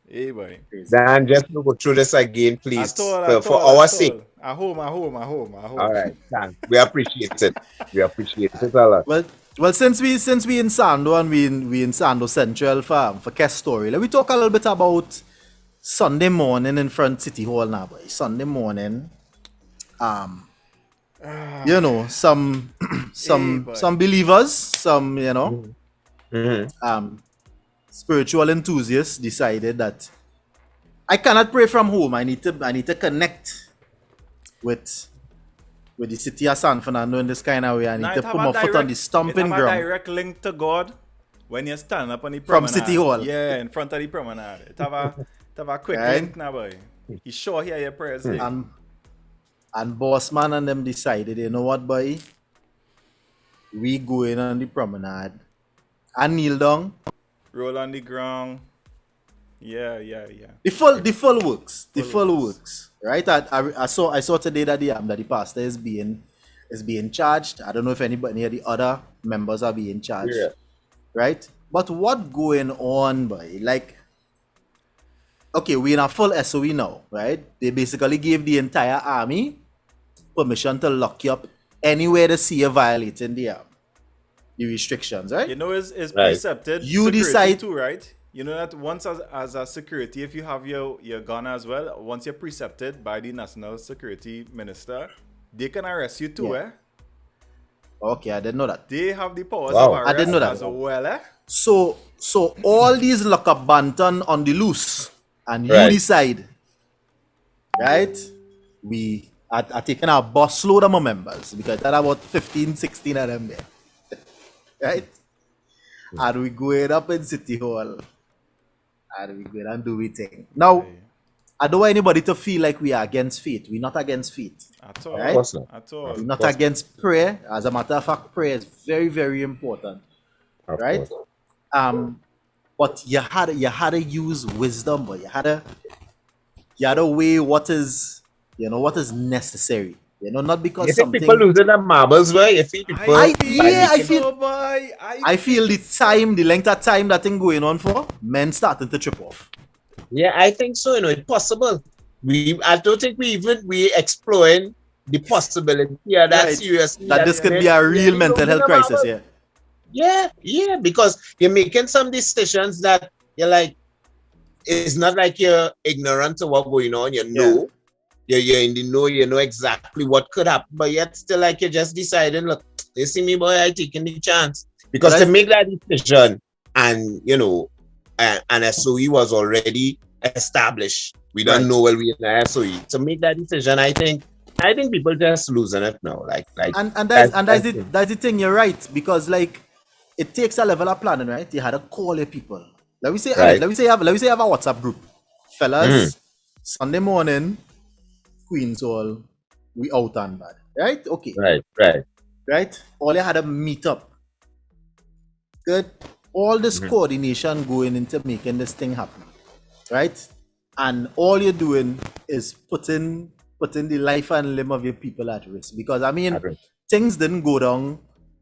Hey boy. Dan, just go through this again, please. For our sake. At home. All right, thanks. We appreciate it. A lot. Well, since we in Sando and we in Sando Central for Kess story, let me talk a little bit about Sunday morning in front City Hall now, boy. Sunday morning. You know, some believers, some, you know, spiritual enthusiasts decided that I cannot pray from home. I need to connect with the city of San Fernando in this kind of way. I need to put my foot on the stomping ground. A direct link to God when you stand up on the from promenade. City Hall. Yeah, in front of the promenade. It have a quick link now, boy. You sure hear your prayers. And boss man and them decided, you know what, boy? We go in on the promenade and kneel down. Roll on the ground. Yeah. The full works. Right? I saw today that the pastor is being charged. I don't know if anybody of the other members are being charged. Yeah. Right? But what going on, boy? Like, okay, we're in a full SOE now, right? They basically gave the entire army permission to lock you up anywhere they see you violating the restrictions, right? You know, it's Right. precepted. You security decide too, right? You know that once as a security, if you have your gun as well, once you're precepted by the National Security Minister, they can arrest you too, Yeah. Okay, I didn't know that. They have the powers Wow. of arrest I didn't know that. as well, So So all these lock up banton on the loose, and you Right. decide, right? We are taking our bus load of my members because there are about 15, 16 of them there, right? And we going up in City Hall, and we going and do we thing. Now, I don't want anybody to feel like we are against faith. We're not against faith. At all. Right? Of course not. At all. We're not against prayer. As a matter of fact, prayer is very, very important. Of Right? course. But you had to use wisdom, but you had to weigh what is necessary. Not because You think something. people losing their marbles, right? You feel people. I feel so, boy. I feel the length of time that thing going on for, men starting to trip off. Yeah, I think so. It's possible. I don't think we exploring the possibility that Right. seriously. That this could be a real mental health crisis, yeah. Yeah, because you're making some decisions that you're like, it's not like you're ignorant to what's going on. You know, you're in the know. You know exactly what could happen, but yet still like you're just deciding. Look, you see me, boy, I taking the chance because But to make that decision, and and SOE was already established. We don't Right. know where we in the SOE. To make that decision, I think people just losing it now. And that's the thing. You're right, because like it takes a level of planning, right? You had to call your people. Let me say, Right. let me say you have a WhatsApp group, fellas. Sunday morning, Queens Hall, we out and bad, right? Okay, Right. All you had to meet up. Good. All this coordination going into making this thing happen, right? And all you're doing is putting the life and limb of your people at risk. Because I mean, At risk. things didn't go down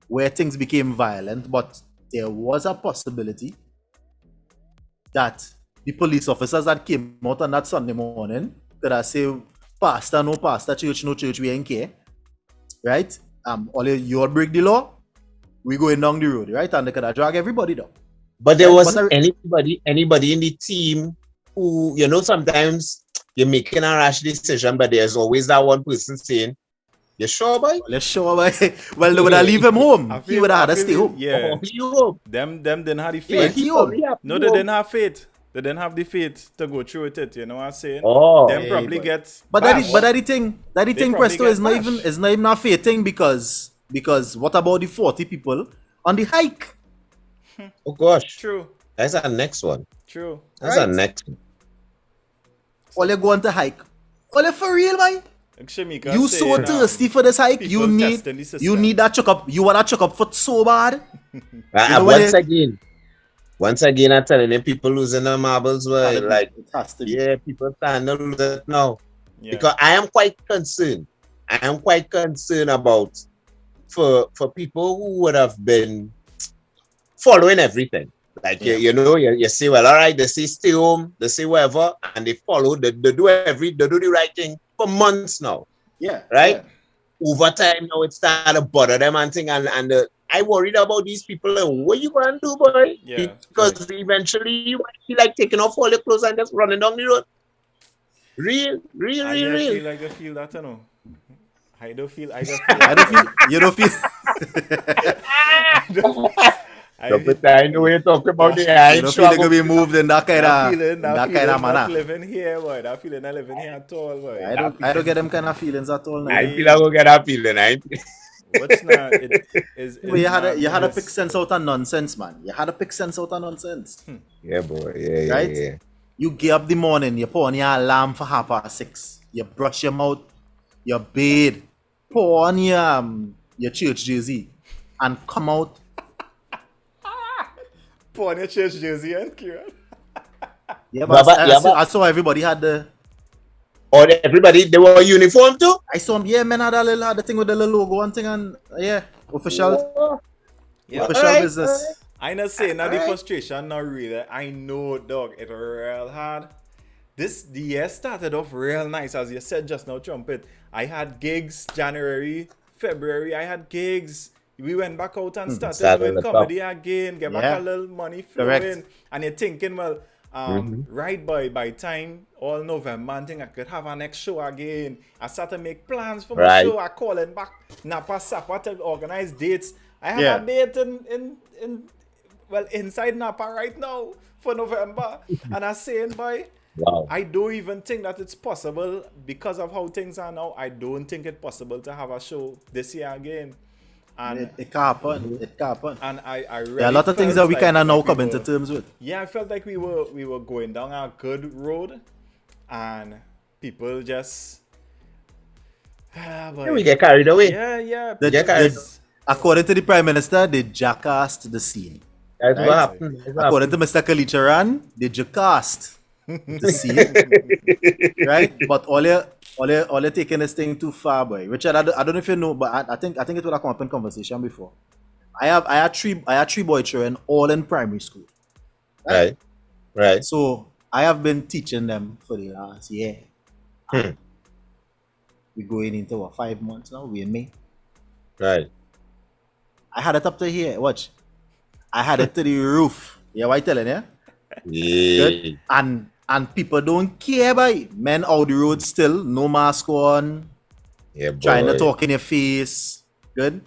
where things became violent, but there was a possibility that the police officers that came out on that Sunday morning could have said, pastor, no pastor, church, no church, we ain't care. Right? You all break the law, we going down the road, right? And they could have drag everybody down. But there Right, wasn't but anybody in the team who, sometimes you're making a rash decision, but there's always that one person saying, "You sure, boy? Let's show away. Well, they would have leave him home. He would have had to stay home. Yeah. Oh, you hope." Them didn't have the Yeah, faith. he probably home. have No, to they hope. didn't have faith. They didn't have the faith to go through with it. You know what I'm saying? Oh. Them Hey, probably but- get. But bashed. that the thing, probably Presto, get is not even bashed. a fair thing because what about the 40 people on the hike? Oh gosh, True. that's our next one. True. That's our Right. next one. All you going to hike. All you for real, man. Like Shamika You say, so thirsty for this hike. You people need testing the system. that chuck up. You want that chuck up foot so bad. know Once again, I'm telling you, people losing their marbles. Well, like, it has to be. yeah, people starting to lose it now. Yeah. Because I am quite concerned. About for people who would have been following everything. Like you say, well, all right, they say stay home, they say whatever, and they follow. They do the right thing for months now, Yeah. right? Over time now, it started to bother them and thing, and I worried about these people. And what you gonna do, boy? Yeah, Because eventually you might feel like taking off all your clothes and just running down the road. Real. I feel like I feel that, you know. I don't feel. I don't feel. You don't feel. I know you're talking about the I You ain't don't sure feel they about could be moved in that kind of not manner. living here, boy. That feeling not living here at all, boy. I don't get them kind of feelings at all. Now. I feel I will get that feeling. What's not? It is. But you had to pick sense out of nonsense, man. You had to pick sense out of nonsense. Yeah, boy. Yeah, Right? yeah. You get up the morning, you put on your alarm for 6:30. You brush your mouth, you bathe, pour on your church jersey, and come out. Put on your church jersey and Kieran. Yeah, but But- I saw everybody had the. Or everybody, they were uniform too? I saw men had the thing with the little logo and thing, and official Yeah, Alright, business. I not saying now the Alright. frustration, not really. I know, dog, it real hard. The year started off real nice, as you said just now, Trumpet. I had gigs January, February. I had gigs. We went back out and started Started doing the comedy again, get back Yeah. a little money Correct. flowing. And you're thinking, well, right by time all November and thing, I could have a next show again. I start to make plans for my Right. show. I calling back Napa Sapa to organize dates. I have Yeah. a date in inside Napa right now for November. And I'm saying, boy, Wow. I don't even think that it's possible because of how things are now. I don't think it's possible to have a show this year again. And It can't happen. It can't happen. and I really There are a lot of things felt that we kind of now we come into were- terms with. Yeah, I felt like we were going down a good road, and people just boy. We get carried away. yeah. The- Yeah, because- According to the Prime Minister, they jackassed the scene. That's Right. what happened. That's what According to Mr. Kalicharan, they jackassed the scene. Right? But all you're taking this thing too far, boy. Richard, I don't know if you know, but I think it would have come up in conversation before. I had three boy children all in primary school. happened. Right. So I have been teaching them for the last year. We're going into what, 5 months now? We're in May. Right. I had it up to here. Watch. I had it to the roof. Yeah, what I telling you? Yeah. Good. And people don't care, boy. Men out the road still, no mask on, Yeah, boy. trying to talk in your face. Good.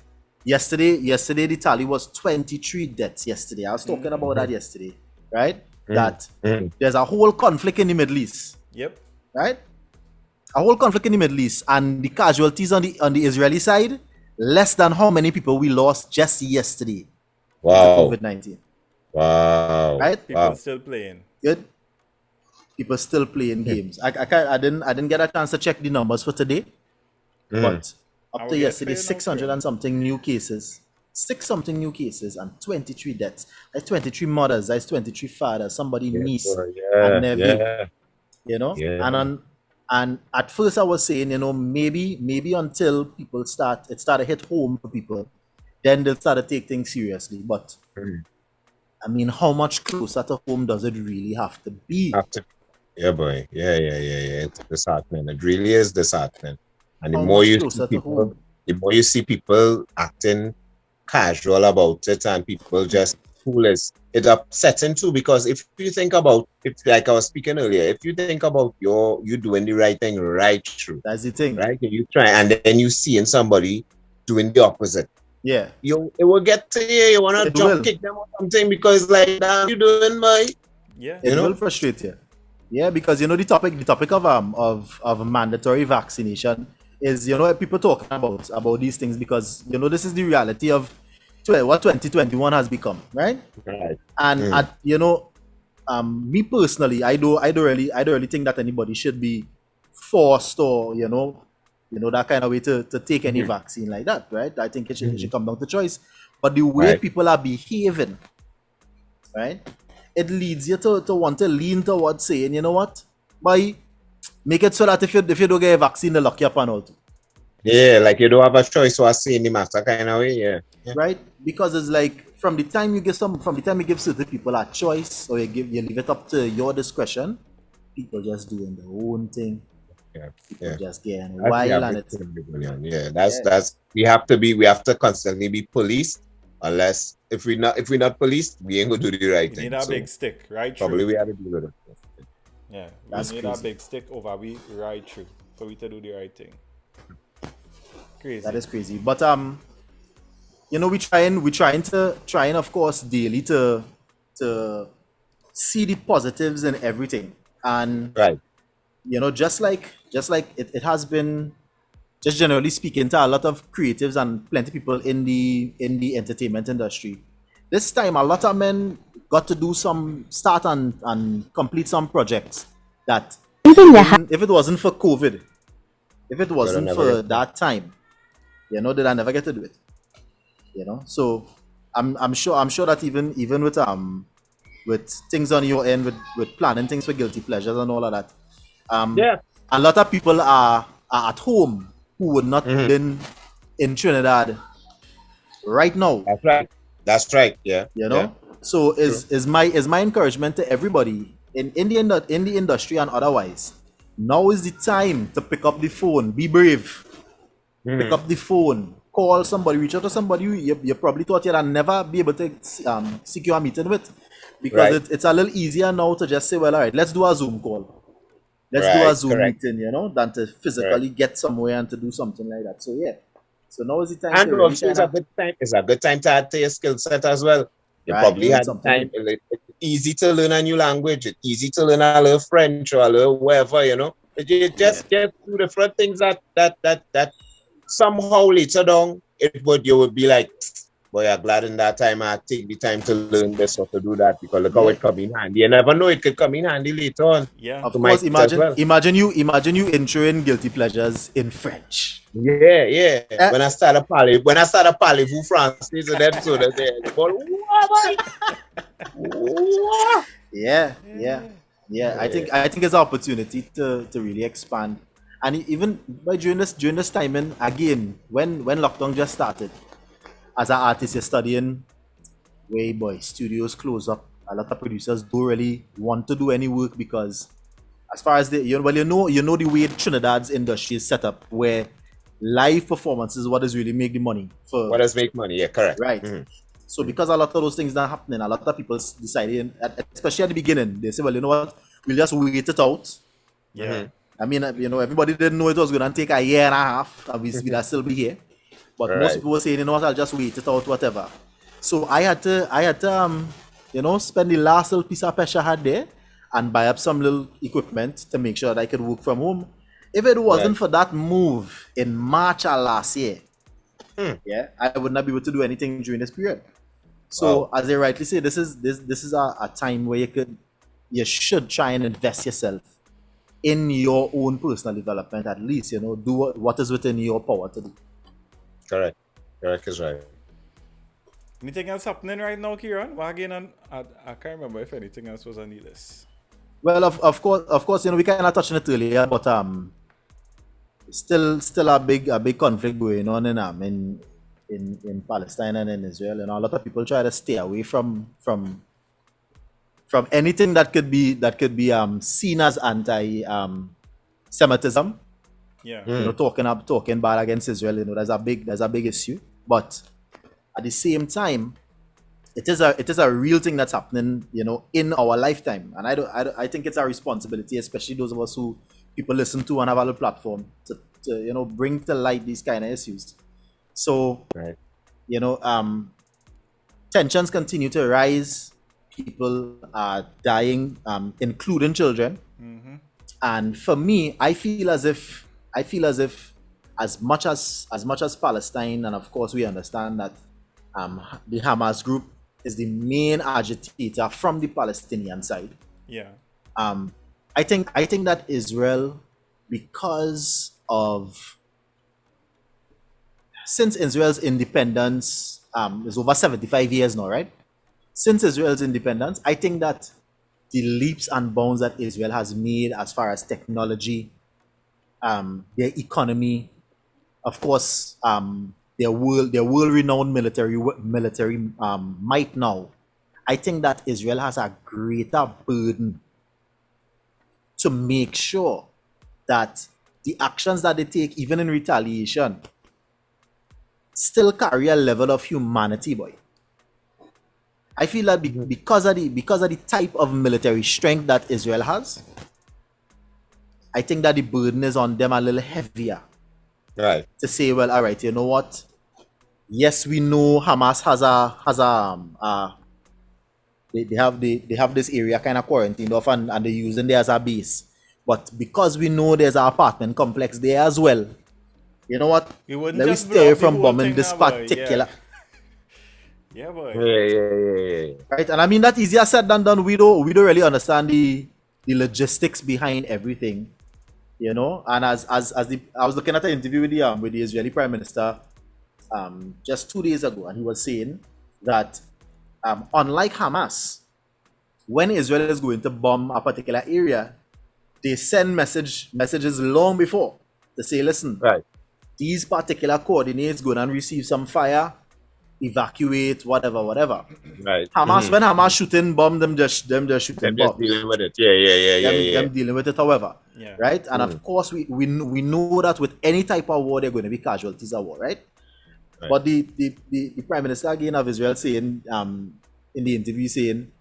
Yesterday the tally was 23 deaths yesterday. I was talking about that yesterday, right? That there's a whole conflict in the Middle East, Yep. right? A whole conflict in the Middle East, and the casualties on the Israeli side, less than how many people we lost just yesterday to Wow. COVID-19, Wow. right? People Wow. still playing. Good. People still playing games. I didn't get a chance to check the numbers for today, but up I to will get yesterday, fair enough, 600 and something new cases, and 23 deaths. That's 23 mothers. That's 23 fathers. Somebody niece Boy, and nephew. yeah. You know, Yeah. and at first I was saying, you know, maybe until it started hit home for people, then they'll start to take things seriously. But I mean, how much closer to home does it really have to be? Yeah, boy. Yeah. It's disheartening. It really is disheartening. And the How more much you closer see to people, home? the more you see people acting casual about it, and people just foolish, it's upsetting too. Because if you think about, if like I was speaking earlier, if you think about you doing the right thing right through, That's the thing. right, and you try, and then you seeing somebody doing the opposite, Yeah. it will get to you. You wanna It jump will. kick them or something because like that you doing, boy. Yeah. It You know? will frustrate you. Yeah, because you know the topic of mandatory vaccination is, you know, people talking about these things because, you know, this is the reality of what 2021 has become, right? Right. And you know, me personally, I don't really think that anybody should be forced or you know that kind of way to take any vaccine like that, right? I think it should come down to choice. But the way Right. people are behaving, right, it leads you to want to lean towards saying, you know what, boy, make it so that if you don't get a vaccine, they lock you up and all too. Yeah, like you don't have a choice or say in the matter kind of way, yeah. Right? Because it's like from the time you give certain people a choice or you leave it up to your discretion, people just doing their own thing. Yeah. People Yeah. just getting That's wild the and average it's Rebellion. Yeah, that's we have to constantly be policed. Unless if we're not policed, we ain't gonna do the right We thing. need a So big stick, right? probably Through. we have to do it. Yeah. That's We need a crazy. big stick over we right through for we to do the right thing. Crazy. that is crazy. But you know, we trying of course daily to see the positives in everything. And Right. you know, just like it has been, just generally speaking, to a lot of creatives and plenty of people in the entertainment industry. This time, a lot of men got to start and complete some projects that, if it wasn't for COVID, if it wasn't never for get that time, you know, did I never get to do it? You know, so I'm sure that even with things on your end with planning things for guilty pleasures and all of that, Yeah. a lot of people are at home who would not been in Trinidad right now. That's right. Yeah. You know, so is my encouragement to everybody in the industry and otherwise. Now is the time to pick up the phone. Be brave. Pick up the phone. Call somebody. Reach out to somebody you probably thought you'd never be able to secure a meeting with, because Right. it's a little easier now to just say, well, all right, let's do a Zoom call. Let's do a Right, Zoom correct. meeting, you know, than to physically get somewhere and to do something like that. So yeah. So now is the time And to really also it's a kinda- good time. It's a good time to add to your skill set as well. You Right, probably learn had the something time. new. It's easy to learn a new language. It's easy to learn a little French or a little whatever, But you just do different things that somehow later down you would be like, boy, I'm glad in that time I take the time to learn this or to do that because look how Yeah. it come in handy. You never know it could come in handy later on. Yeah. Of So course, might as imagine well. imagine you introing guilty pleasures in French. Yeah. Eh? When I started parler-vous français to them, so that they, but what? Yeah. I think it's an opportunity to really expand. And even by during this time, and again, when lockdown just started, as an artist, you're studying, way boy, studios close up. A lot of producers don't really want to do any work because, as far as you know the way Trinidad's industry is set up, where live performance is what is really make the money for. What does make money? Yeah, correct. Right. So because a lot of those things not happening, a lot of people deciding, especially at the beginning, they say, well, you know what, we'll just wait it out. Yeah. I mean, everybody didn't know it was going to take a year and a half, and we'd still be here. But most Right. people were saying, you know what, I'll just wait it out, whatever. So I had to spend the last little piece of pressure I had there and buy up some little equipment to make sure that I could work from home. If it wasn't Right. for that move in March of last year, I would not be able to do anything during this period. So as they rightly say, this is a time where you should try and invest yourself in your own personal development, at least, do what is within your power to do. Correct is right. Anything else happening right now, Kieran? Well, again, I can't remember if anything else was on the list. Well, of course, we kind of touched on it earlier, but still a big conflict going on in Palestine and in Israel, and a lot of people try to stay away from anything that could be seen as Semitism. Yeah. Talking bad against Israel, there's a big issue. But at the same time, it is a real thing that's happening, in our lifetime. And I think it's our responsibility, especially those of us who people listen to and have a little platform to bring to light these kind of issues. So, Right. Tensions continue to rise. People are dying, including children. And for me, I feel as if as much as Palestine, and of course we understand that the Hamas group is the main agitator from the Palestinian side. Yeah. I think that Israel, because of since Israel's independence, is over 75 years now, right? Since Israel's independence, I think that the leaps and bounds that Israel has made as far as technology, their economy, of course, their world-renowned military might now. I think that Israel has a greater burden to make sure that the actions that they take, even in retaliation, still carry a level of humanity, boy. I feel that because of the type of military strength that Israel has, I think that the burden is on them a little heavier. Right. To say, well, all right, you know what? Yes, we know Hamas they have this area kind of quarantined off and they're using there as a base. But because we know there's an apartment complex there as well, you know what? We wouldn't Let me just stay blow up the from whole bombing thing this now, boy. particular. Yeah, boy. Yeah. Right, and I mean that easier said than done. We don't really understand the logistics behind everything, And I was looking at an interview with the Israeli Prime Minister, just 2 days ago, and he was saying that unlike Hamas, when Israel is going to bomb a particular area, they send messages long before to say, listen, Right. these particular coordinates go and receive some fire, evacuate, whatever. Right. Hamas, when Hamas shooting bomb, them just shooting Them just bombs. dealing with it. Yeah. Them dealing with it, however. Yeah. Right? And of course, we know that with any type of war, there are going to be casualties of war, right? But the Prime Minister again of Israel saying, in the interview saying,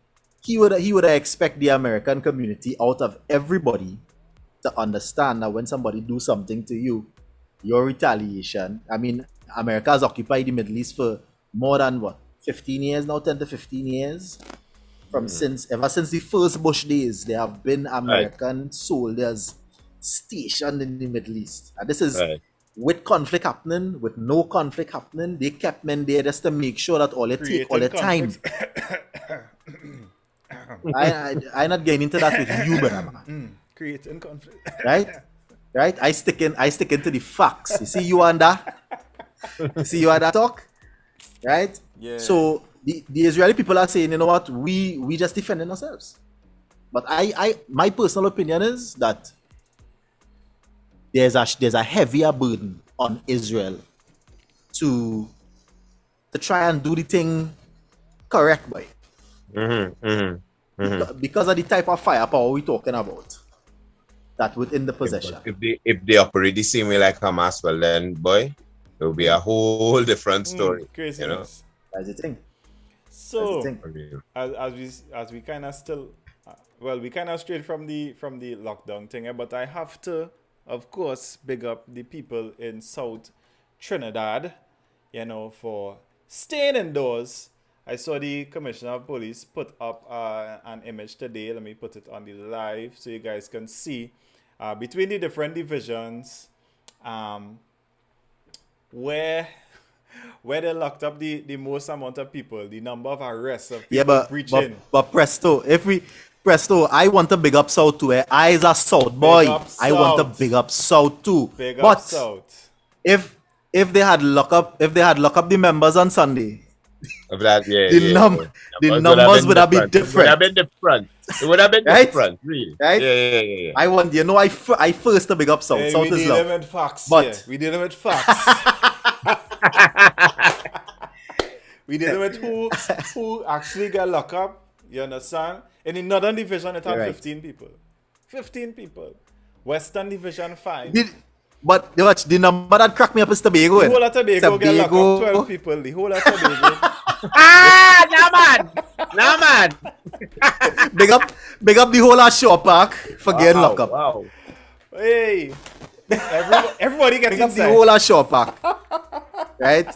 he would expect the American community out of everybody to understand that when somebody do something to you, your retaliation. I mean, America has occupied the Middle East for more than 15 years now, 10 to 15 years. Ever since the first Bush days, there have been American soldiers stationed in the Middle East. And this is with conflict happening, with no conflict happening, they kept men there just to make sure that all it take all the time. I'm not getting into that with you, brother, man. Creating conflict. Right? I stick into the facts. You see you and that? You see you and that talk? Right? Yeah. So the Israeli people are saying, you know what, we just defending ourselves. But my personal opinion is that there's a heavier burden on Israel to try and do the thing correct, boy. Because of the type of firepower we're talking about that within the possession. If they operate the same way like Hamas, well then, boy, it will be a whole different story. Crazy. You know? That's the thing. So That's the thing. as we kind of still, we kind of strayed from the lockdown thing, but I have to, of course, big up the people in South Trinidad, you know, for staying indoors. I saw the Commissioner of Police put up an image today. Let me put it on the live so you guys can see between the different divisions where they locked up the most amount of people, the number of arrests of people breaching. But Presto, I want to big up South too. Eyes are South, boy. I want to big up South too. Big but up South. If they had lock up the members on Sunday, the numbers would have been different. It would have been different. It would have been Right? different, really. Right? Yeah. I want, I first to big up South. Hey, South we is dealing love. with facts. But- Yeah. We dealing with facts. We dealing with who actually got locked up. You understand? In the Northern Division, it had Right. 15 people. 15 people. Western Division 5. But the number that cracked me up is Tobago. The whole of Tobago get locked up 12 people. The whole of Tobago. Nah, man. Big up the whole of Shore Park for getting locked up. Wow. Hey. Everybody gets Big up the inside. whole of Shore Park. Right?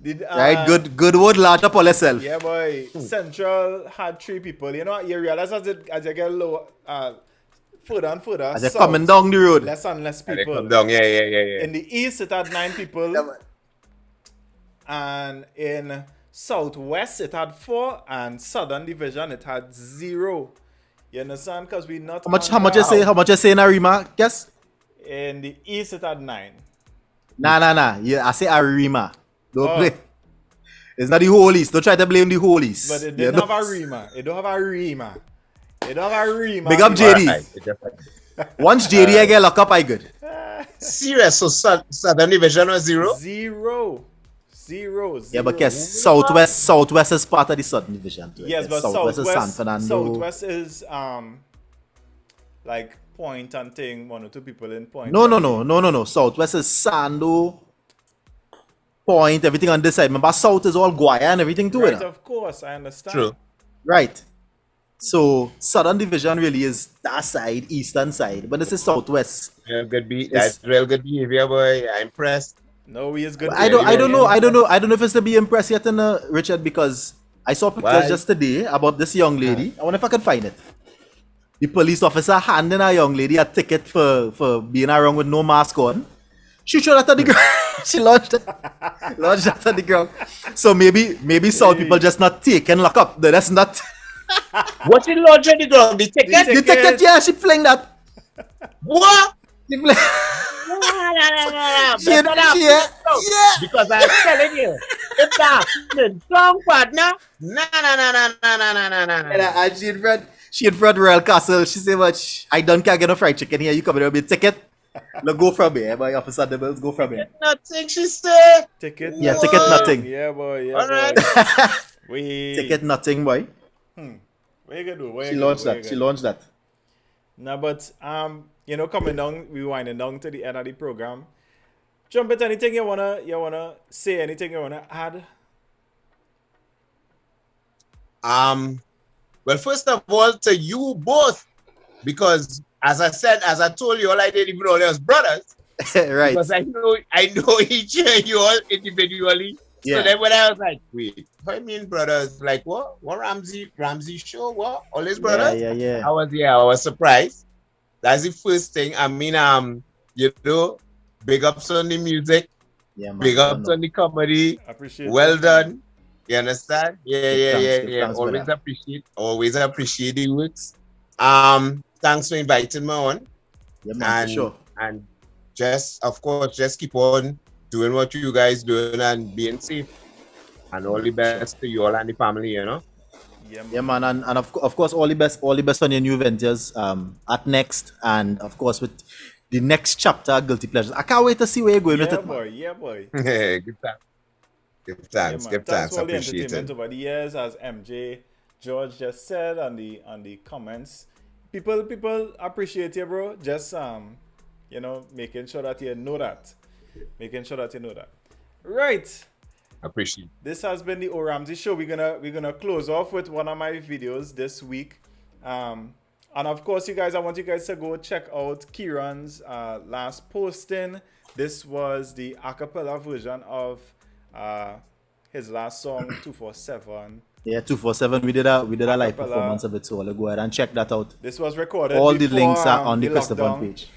Right? Good word large up on yourself. Yeah, boy. Central had 3 people. You know what? You realize as you get low, further and further. As they're south, coming down the road. less and less They people. come down. Yeah. In the east, it had 9 people. And in southwest, it had 4. And southern division, it had 0. You understand? Because we not. How much you say? How much you say in Arima? Guess? In the east, it had 9. Nah. Yeah, I say Arima. Don't play. It's not the whole East. Don't try to blame the whole East. But it didn't have a Rima. It don't have a Rima. It don't have a Rima. Big up JD. Right. Once JD I get locked up, I good. Serious. So Southern Division was 0? 0. Yeah, but guess Southwest is part of the Southern Division too. Yes, but Southwest is San Fernando. Southwest is like Point and thing, 1 or 2 people in Point. No. Southwest is Sando, Point, everything on this side. Remember, South is all Guaya and everything too. Right, you know? of course, I understand. True. Right. So Southern Division really is that side, Eastern side, but this is Southwest. That's real good behavior, boy. I'm impressed. No, we is good. I don't know if it's to be impressed yet, Richard, because I saw pictures just today about this young lady. I wonder if I can find it. The police officer handing a young lady a ticket for being around with no mask on. She threw that at the ground. She launched that at the ground. So maybe South people just not taking lock up. That's not. What she launched at the ground? The ticket? The ticket, yeah, she fling that. What? She fling. Yeah. Because I'm telling you, it's a strong partner. Nah. And she in front Royal Castle. She say, "Much I don't care get no fried chicken here. You come here with a ticket. Let's go from here, boy. Officer the bills, go from here." Nothing, she said. Ticket. Yeah, ticket nothing. Yeah, boy. Yeah, All right. boy. Ticket nothing, boy. What you gonna do? She launched that. No, but coming down, we winding down to the end of the program. Trumpet, anything you wanna say? Anything you wanna add? Well, first of all, to you both, because as I told you, all I did even all those brothers. Right. Because I know each of you all individually, Yeah. So then when I was like, wait, what do you mean brothers? Like what? What Ramsey show? What? All his brothers? Yeah. I was surprised. That's the first thing. I mean, big ups on the music, Yeah, man. big ups on the comedy. Appreciate Well it, done. You understand? Give Yeah. thanks, Always brother. appreciate the works. Thanks for inviting me on. Yeah, man, for sure. And just of course just keep on doing what you guys doing and being safe. And all the best to you all and the family, you know. Yeah, man, and of course, all the best on your new ventures at Next, and of course with the next chapter, Guilty Pleasures. I can't wait to see where you're going with it, man. Yeah, boy. Give thanks. Thanks for all the Appreciate entertainment it. over the years, as MJ George just said on the comments. People appreciate you, bro. Just making sure that you know that. Right. Appreciate it. This has been the O Ramsey Show. We're gonna close off with one of my videos this week. And of course, I want you guys to go check out Khrtvn's last posting. This was the a cappella version of his last song, 247. Yeah, 247. We did a live Acapella. performance of it, so I'll go ahead and check that out. This was recorded. All the before, links are on the lockdown. Khrtvn page.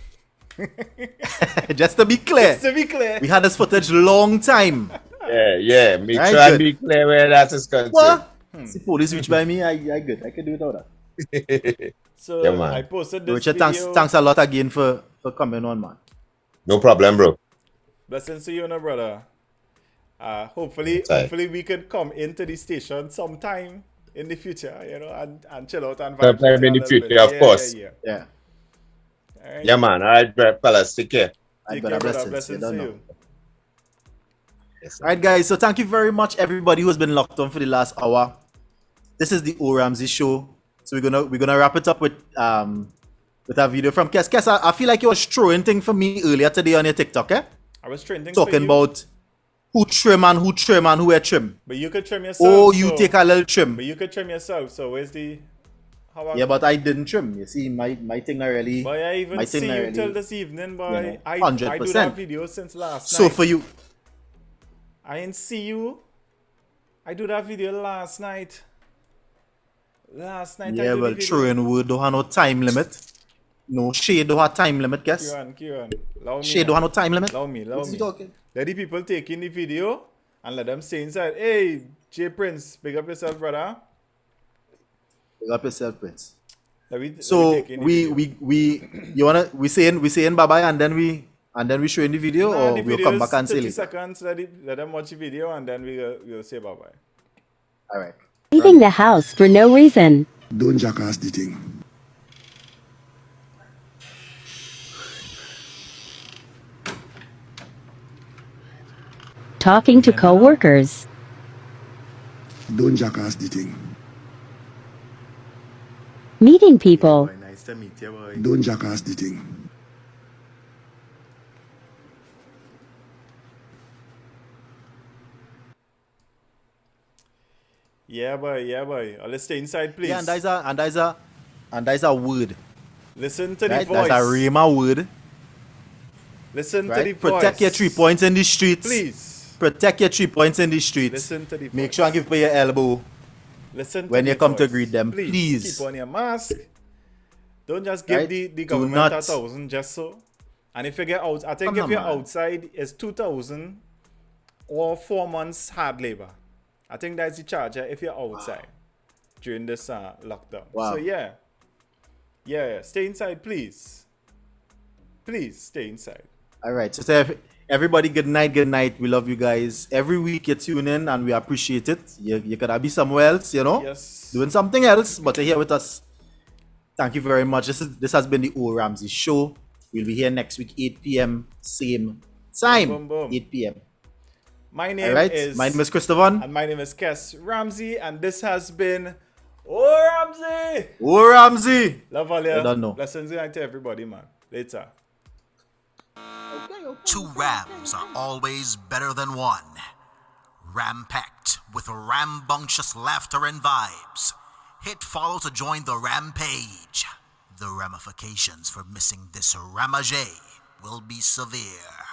Just to be clear, Just to be clear. we had this footage long time. Yeah. Make Right, sure and good. be clear where that is concerned. What? See, police reach by me. I good. I can do without that. So Yeah, man. I posted this Richard, video. thanks a lot again for coming on, man. No problem, bro. Blessings to you, no brother. Hopefully we could come into the station sometime in the future, and chill out and vibe Sometime with you in a the little future, bit. of course. Yeah. All right. Yeah, man. All right, fellas. Take care. Take brother, care, brother. blessings. You Blessings don't to know. you. Yes, All right, guys. So thank you very much, everybody who's been locked on for the last hour. This is the O Ramsey Show. So we're gonna wrap it up with a video from Kess. Kess, I feel like you was throwing thing for me earlier today on your TikTok, eh? I was trending for Talking you, about who trim and who wear trim. but you could trim yourself. Oh, you so- take a little trim. But you could trim yourself. So where's the? Yeah, but I didn't trim. You see, my thing I really. Boy, I even my see thing you already, till this evening, boy. you know, I do 100%. that video since last So night. for you, I didn't see you. I do that video last night. Last night I yeah, do well, the video. true and word don't have no time limit. No, shade don't have time limit, Kess. Kieran. Allow me. Shade don't have no time limit. Allow me. What's he talking? Let the people take in the video and let them stay inside. Hey, J Prince, big up yourself, brother. Pick up yourself, Prince. Let So take in the video. we saying bye bye and then we show in the video, Nah, or the we'll video come is back and say 30 later. seconds. Let them watch the video and then we'll say bye bye. All right. Leaving the house for no reason. Don't jackass the thing. Talking to co-workers. Don't jackass the thing. Meeting people. Nice to meet you, boy. Don't jackass the thing. Yeah, boy. Let's stay inside, please. Yeah, and there's a word. Listen to the Right? voice. That's a Rima word. Listen to the Right? voice. Protect your 3 points in the streets. Please. Protect your 3 points in the streets. Listen to the Make voice. sure and give people your elbow. Listen when to you the come to voice. greet them, please. keep on your mask. Don't just give Right? the Do government not. 1,000 just so. And if you get out, I think Come if on, you're man. outside, it's 2,000 or 4 months hard labor. I think that's the charge if you're outside during this lockdown. Wow. So yeah, stay inside, please. Please stay inside. All right. So to everybody, good night. We love you guys. Every week you tune in and we appreciate it. You could be somewhere else, Yes. doing something else, but you're here with us. Thank you very much. This has been the O Ramsey Show. We'll be here next week, 8 p.m. same time. Boom, boom. 8 p.m. My name All right. is My name is Khrtvn. and my name is Kess Ramsey, and this has been O Ramsey. O Ramsey. Love all you. I don't know. Blessings to everybody, man. Later. Two rams are always better than one. Ram-packed with rambunctious laughter and vibes. Hit follow to join the rampage. The ramifications for missing this ramage will be severe.